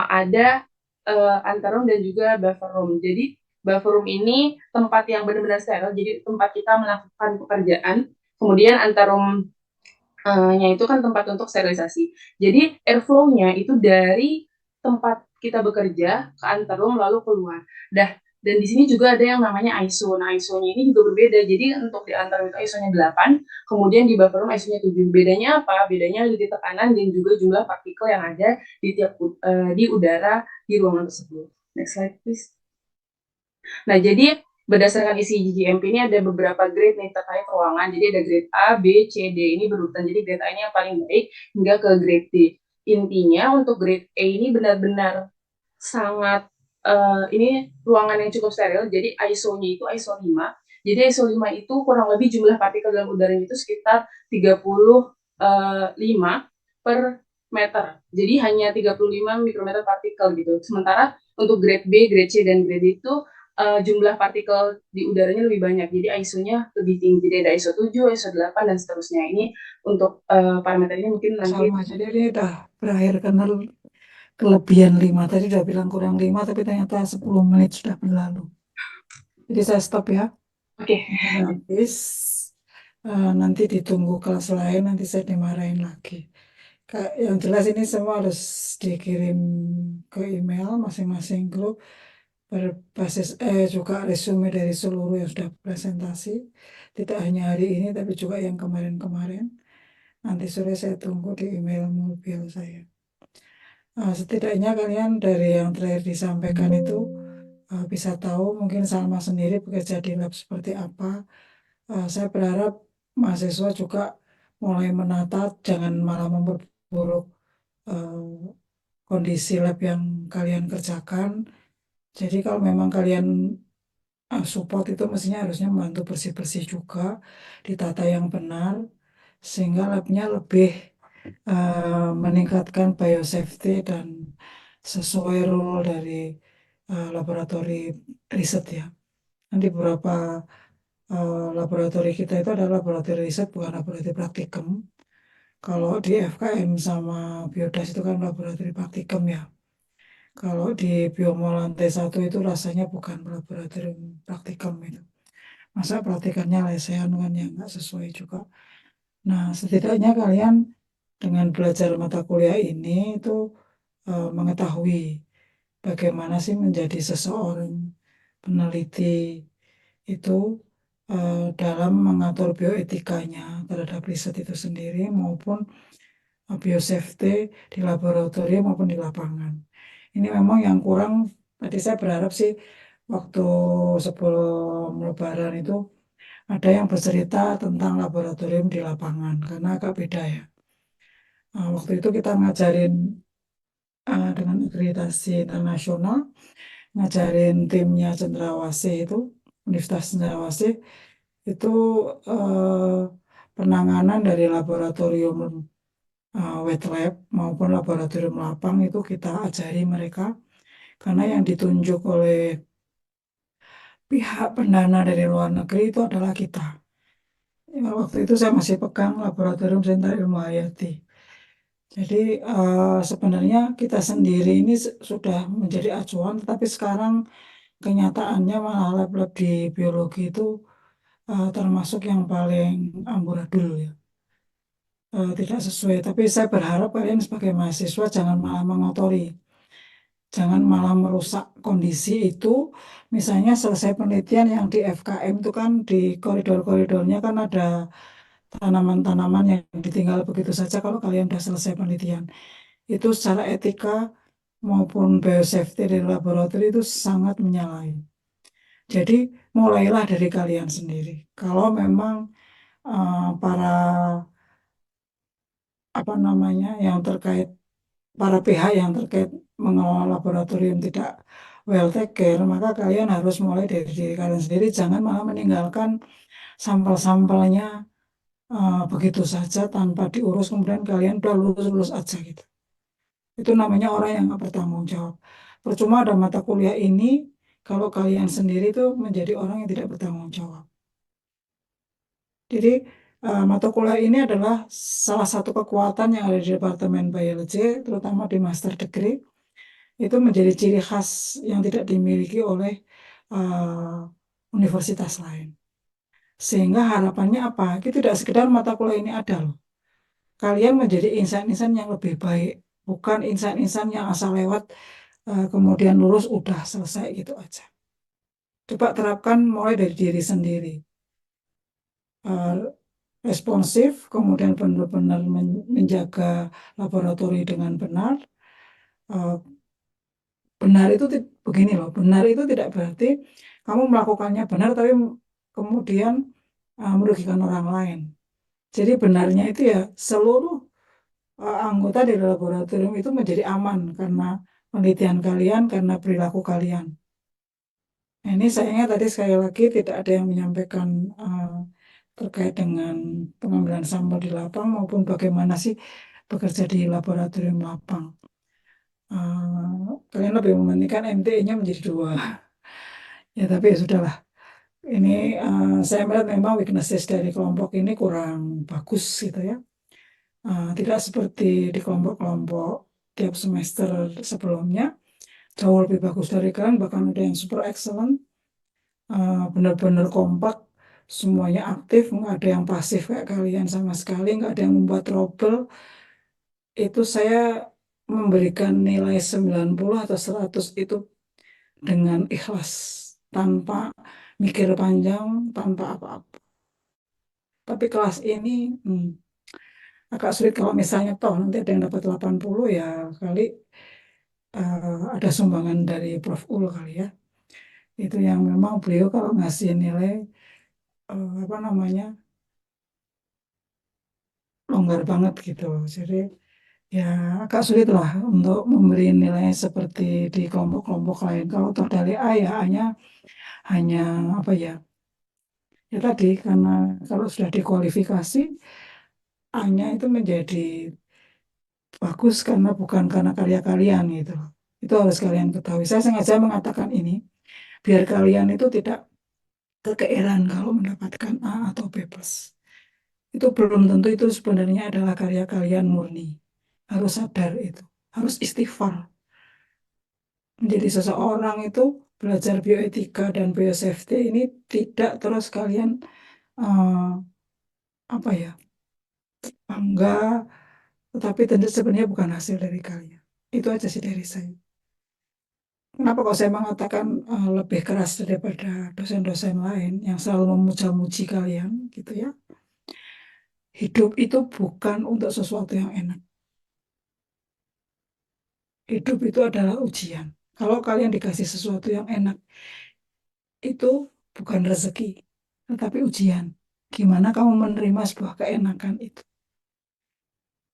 ada antarum dan juga buffer room. Jadi buffer room ini tempat yang benar-benar steril, jadi tempat kita melakukan pekerjaan. Kemudian antarumnya itu kan tempat untuk sterilisasi. Jadi airflow-nya itu dari tempat kita bekerja ke antarum lalu keluar. Dan di sini juga ada yang namanya ISO. Nah, ISO-nya ini juga berbeda. Jadi untuk di antarum itu ISO-nya 8, kemudian di buffer room ISO-nya 7. Bedanya apa? Bedanya di tekanan dan juga jumlah partikel yang ada di udara di ruangan tersebut. Next slide, please. Nah, jadi berdasarkan isi GGMP ini ada beberapa grade nih terkait ruangan. Jadi ada grade A, B, C, D ini berurutan. Jadi grade A ini yang paling baik hingga ke grade D. Intinya untuk grade A ini benar-benar sangat ini ruangan yang cukup steril. Jadi ISO-nya itu ISO 5. Jadi ISO 5 itu kurang lebih jumlah partikel dalam udaranya itu sekitar 35 per meter. Jadi hanya 35 mikrometer partikel gitu. Sementara untuk grade B, grade C, dan grade D itu jumlah partikel di udaranya lebih banyak. Jadi ISO-nya lebih tinggi. Jadi ada ISO 7, ISO 8, dan seterusnya. Ini untuk parameter ini mungkin nanti. Sama, jadi ini udah berakhir karena kelebihan 5. Tadi udah bilang kurang 5, tapi ternyata 10 menit sudah berlalu. Jadi saya stop ya. Oke. Habis nanti ditunggu kelas lain, nanti saya dimarahin lagi. Yang jelas ini semua harus dikirim ke email masing-masing grup berbasis juga resume dari seluruh yang sudah presentasi, tidak hanya hari ini tapi juga yang kemarin-kemarin. Nanti sore saya tunggu di email mobil saya. Setidaknya kalian dari yang terakhir disampaikan itu bisa tahu mungkin Salma sendiri bekerja di lab seperti apa. Saya berharap mahasiswa juga mulai menata, jangan malah memperburuk kondisi lab yang kalian kerjakan. Jadi kalau memang kalian support itu mestinya harusnya membantu bersih-bersih juga, ditata yang benar, sehingga labnya lebih meningkatkan biosafety dan sesuai rule dari laboratori riset ya. Nanti beberapa laboratori kita itu adalah laboratori riset, bukan laboratori praktikum. Kalau di FKM sama Biodas itu kan laboratori praktikum ya. Kalau di Biomo lantai 1 itu rasanya bukan laboratorium praktikum itu. Masa praktikannya lesehan kan ya nggak sesuai juga. Nah, setidaknya kalian dengan belajar mata kuliah ini itu mengetahui bagaimana sih menjadi seseorang peneliti itu dalam mengatur bioetikanya terhadap riset itu sendiri maupun biosafety di laboratorium maupun di lapangan. Ini memang yang kurang. Tadi saya berharap sih waktu sebelum Lebaran itu ada yang bercerita tentang laboratorium di lapangan karena agak beda ya. Waktu itu kita ngajarin dengan akreditasi internasional, ngajarin timnya Cendrawasih itu, Universitas Cendrawasih itu penanganan dari laboratorium wet lab maupun laboratorium lapang itu kita ajari mereka, karena yang ditunjuk oleh pihak pendana dari luar negeri itu adalah kita. Ya, waktu itu saya masih pegang Laboratorium Sentra Ilmu Hayati. Jadi sebenarnya kita sendiri ini sudah menjadi acuan, tetapi sekarang kenyataannya malah lab-lab di biologi itu termasuk yang paling amburadul ya. Tidak sesuai. Tapi saya berharap kalian sebagai mahasiswa jangan malah mengotori, jangan malah merusak kondisi itu. Misalnya selesai penelitian yang di FKM itu kan di koridor-koridornya kan ada tanaman-tanaman yang ditinggal begitu saja kalau kalian sudah selesai penelitian. Itu secara etika maupun biosafety dari laboratorium itu sangat menyalahi. Jadi mulailah dari kalian sendiri. Kalau memang para apa namanya yang terkait para pihak yang terkait mengelola laboratorium tidak well take care, maka kalian harus mulai dari diri kalian sendiri. Jangan malah meninggalkan sampel-sampelnya begitu saja tanpa diurus, kemudian kalian udah lulus-lulus aja gitu. Itu namanya orang yang nggak bertanggung jawab. Percuma ada mata kuliah ini kalau kalian sendiri itu menjadi orang yang tidak bertanggung jawab. Jadi mata kuliah ini adalah salah satu kekuatan yang ada di Departemen Biologi, terutama di Master Degree. Itu menjadi ciri khas yang tidak dimiliki oleh universitas lain. Sehingga harapannya apa? Itu tidak sekedar mata kuliah ini ada loh. Kalian menjadi insan-insan yang lebih baik, bukan insan-insan yang asal lewat kemudian lulus udah selesai gitu aja. Coba terapkan mulai dari diri sendiri. Responsif, kemudian benar-benar menjaga laboratorium dengan benar. Benar itu begini loh, benar itu tidak berarti kamu melakukannya benar tapi kemudian merugikan orang lain. Jadi benarnya itu ya seluruh anggota di laboratorium itu menjadi aman karena penelitian kalian, karena perilaku kalian. Nah, ini sayangnya tadi sekali lagi tidak ada yang menyampaikan terkait dengan pengambilan sampel di lapang maupun bagaimana sih bekerja di laboratorium lapang. Kalian lebih mementingkan MTE-nya menjadi 2. Ya tapi ya sudahlah. Ini saya melihat memang weaknesses dari kelompok ini kurang bagus gitu ya. Tidak seperti di kelompok-kelompok tiap semester sebelumnya. Jauh lebih bagus dari kalian, bahkan ada yang super excellent. Benar-benar kompak, semuanya aktif, nggak ada yang pasif kayak kalian sama sekali, nggak ada yang membuat trouble. Itu saya memberikan nilai 90 atau 100 itu dengan ikhlas, tanpa mikir panjang, tanpa apa-apa. Tapi kelas ini agak sulit kalau misalnya toh nanti ada yang dapat 80 ya kali ada sumbangan dari Prof. Ul kali ya. Itu yang memang beliau kalau ngasih nilai apa namanya longgar banget gitu. Jadi ya agak sulit lah untuk memberi nilai seperti di kelompok-kelompok lain. Kalau toh dari A ya A-nya hanya apa ya? Ya tadi karena kalau sudah dikualifikasi A-nya itu menjadi bagus karena bukan karena karya kalian gitu. Itu harus kalian ketahui. Saya sengaja mengatakan ini biar kalian itu tidak kegeeran kalau mendapatkan A atau B+. Itu belum tentu itu sebenarnya adalah karya kalian murni. Harus sadar itu. Harus istighfar. Menjadi seseorang itu belajar bioetika dan biosafety ini tidak terus kalian apa ya bangga, tetapi tentu sebenarnya bukan hasil dari kalian. Itu aja sih dari saya. Kenapa kok saya mengatakan lebih keras daripada dosen-dosen lain yang selalu memuja-muji kalian gitu ya. Hidup itu bukan untuk sesuatu yang enak. Hidup itu adalah ujian. Kalau kalian dikasih sesuatu yang enak, itu bukan rezeki, tetapi ujian. Gimana kamu menerima sebuah keenakan itu?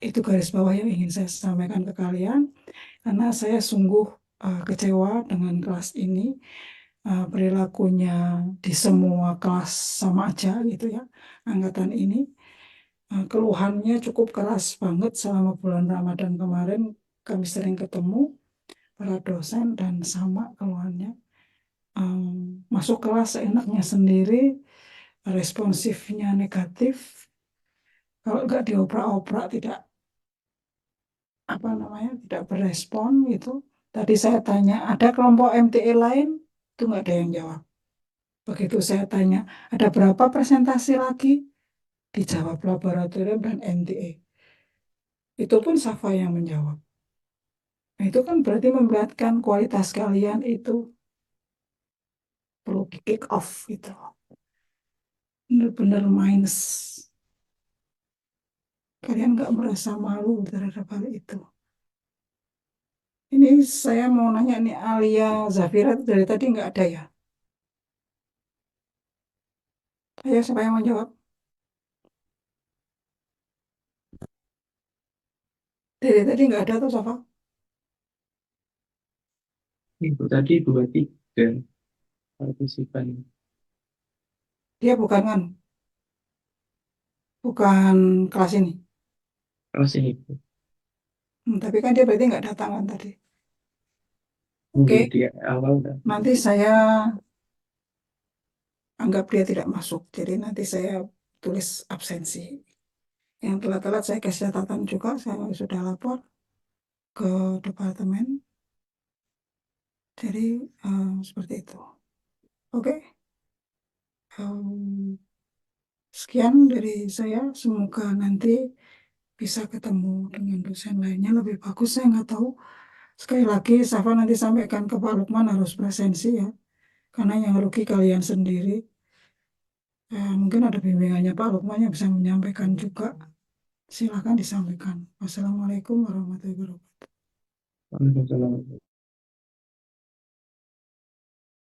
Itu garis bawah yang ingin saya sampaikan ke kalian, karena saya sungguh kecewa dengan kelas ini. Perilakunya di semua kelas sama aja gitu ya, angkatan ini. Keluhannya cukup keras banget selama bulan Ramadan kemarin. Kami sering ketemu para dosen dan sama keluhannya. Masuk kelas seenaknya sendiri, responsifnya negatif. Kalau nggak dioprak-oprak tidak apa namanya tidak berespon gitu. Tadi saya tanya, ada kelompok MTE lain? Itu nggak ada yang jawab. Begitu saya tanya, ada berapa presentasi lagi? Dijawab laboratorium dan MTA. Itu pun Safa yang menjawab. Nah, itu kan berarti memperlihatkan kualitas kalian itu perlu di kick off gitu. Benar-benar minus. Kalian nggak merasa malu terhadap hal itu. Ini saya mau nanya nih, Alia Zafira dari tadi nggak ada ya? Ayo, siapa yang mau jawab? Dari tadi nggak ada tuh, Safa? Itu tadi 23 partisipan. Dia bukan kan? Bukan kelas ini. Kelas ini Tapi kan dia berarti nggak datang kan tadi. Oke, di awal dan nanti saya anggap dia tidak masuk. Jadi nanti saya tulis absensi. Yang telat-telat saya kasih catatan juga, saya sudah lapor ke departemen. Jadi seperti itu. Oke. Sekian dari saya. Semoga nanti bisa ketemu dengan dosen lainnya lebih bagus. Saya nggak tahu. Sekali lagi, Safa nanti sampaikan ke Pak Lukman harus presensi ya. Karena yang rugi kalian sendiri. Mungkin ada bimbingannya Pak Lukman yang bisa menyampaikan juga. Silakan disampaikan. Wassalamualaikum warahmatullahi wabarakatuh. Waalaikumsalam.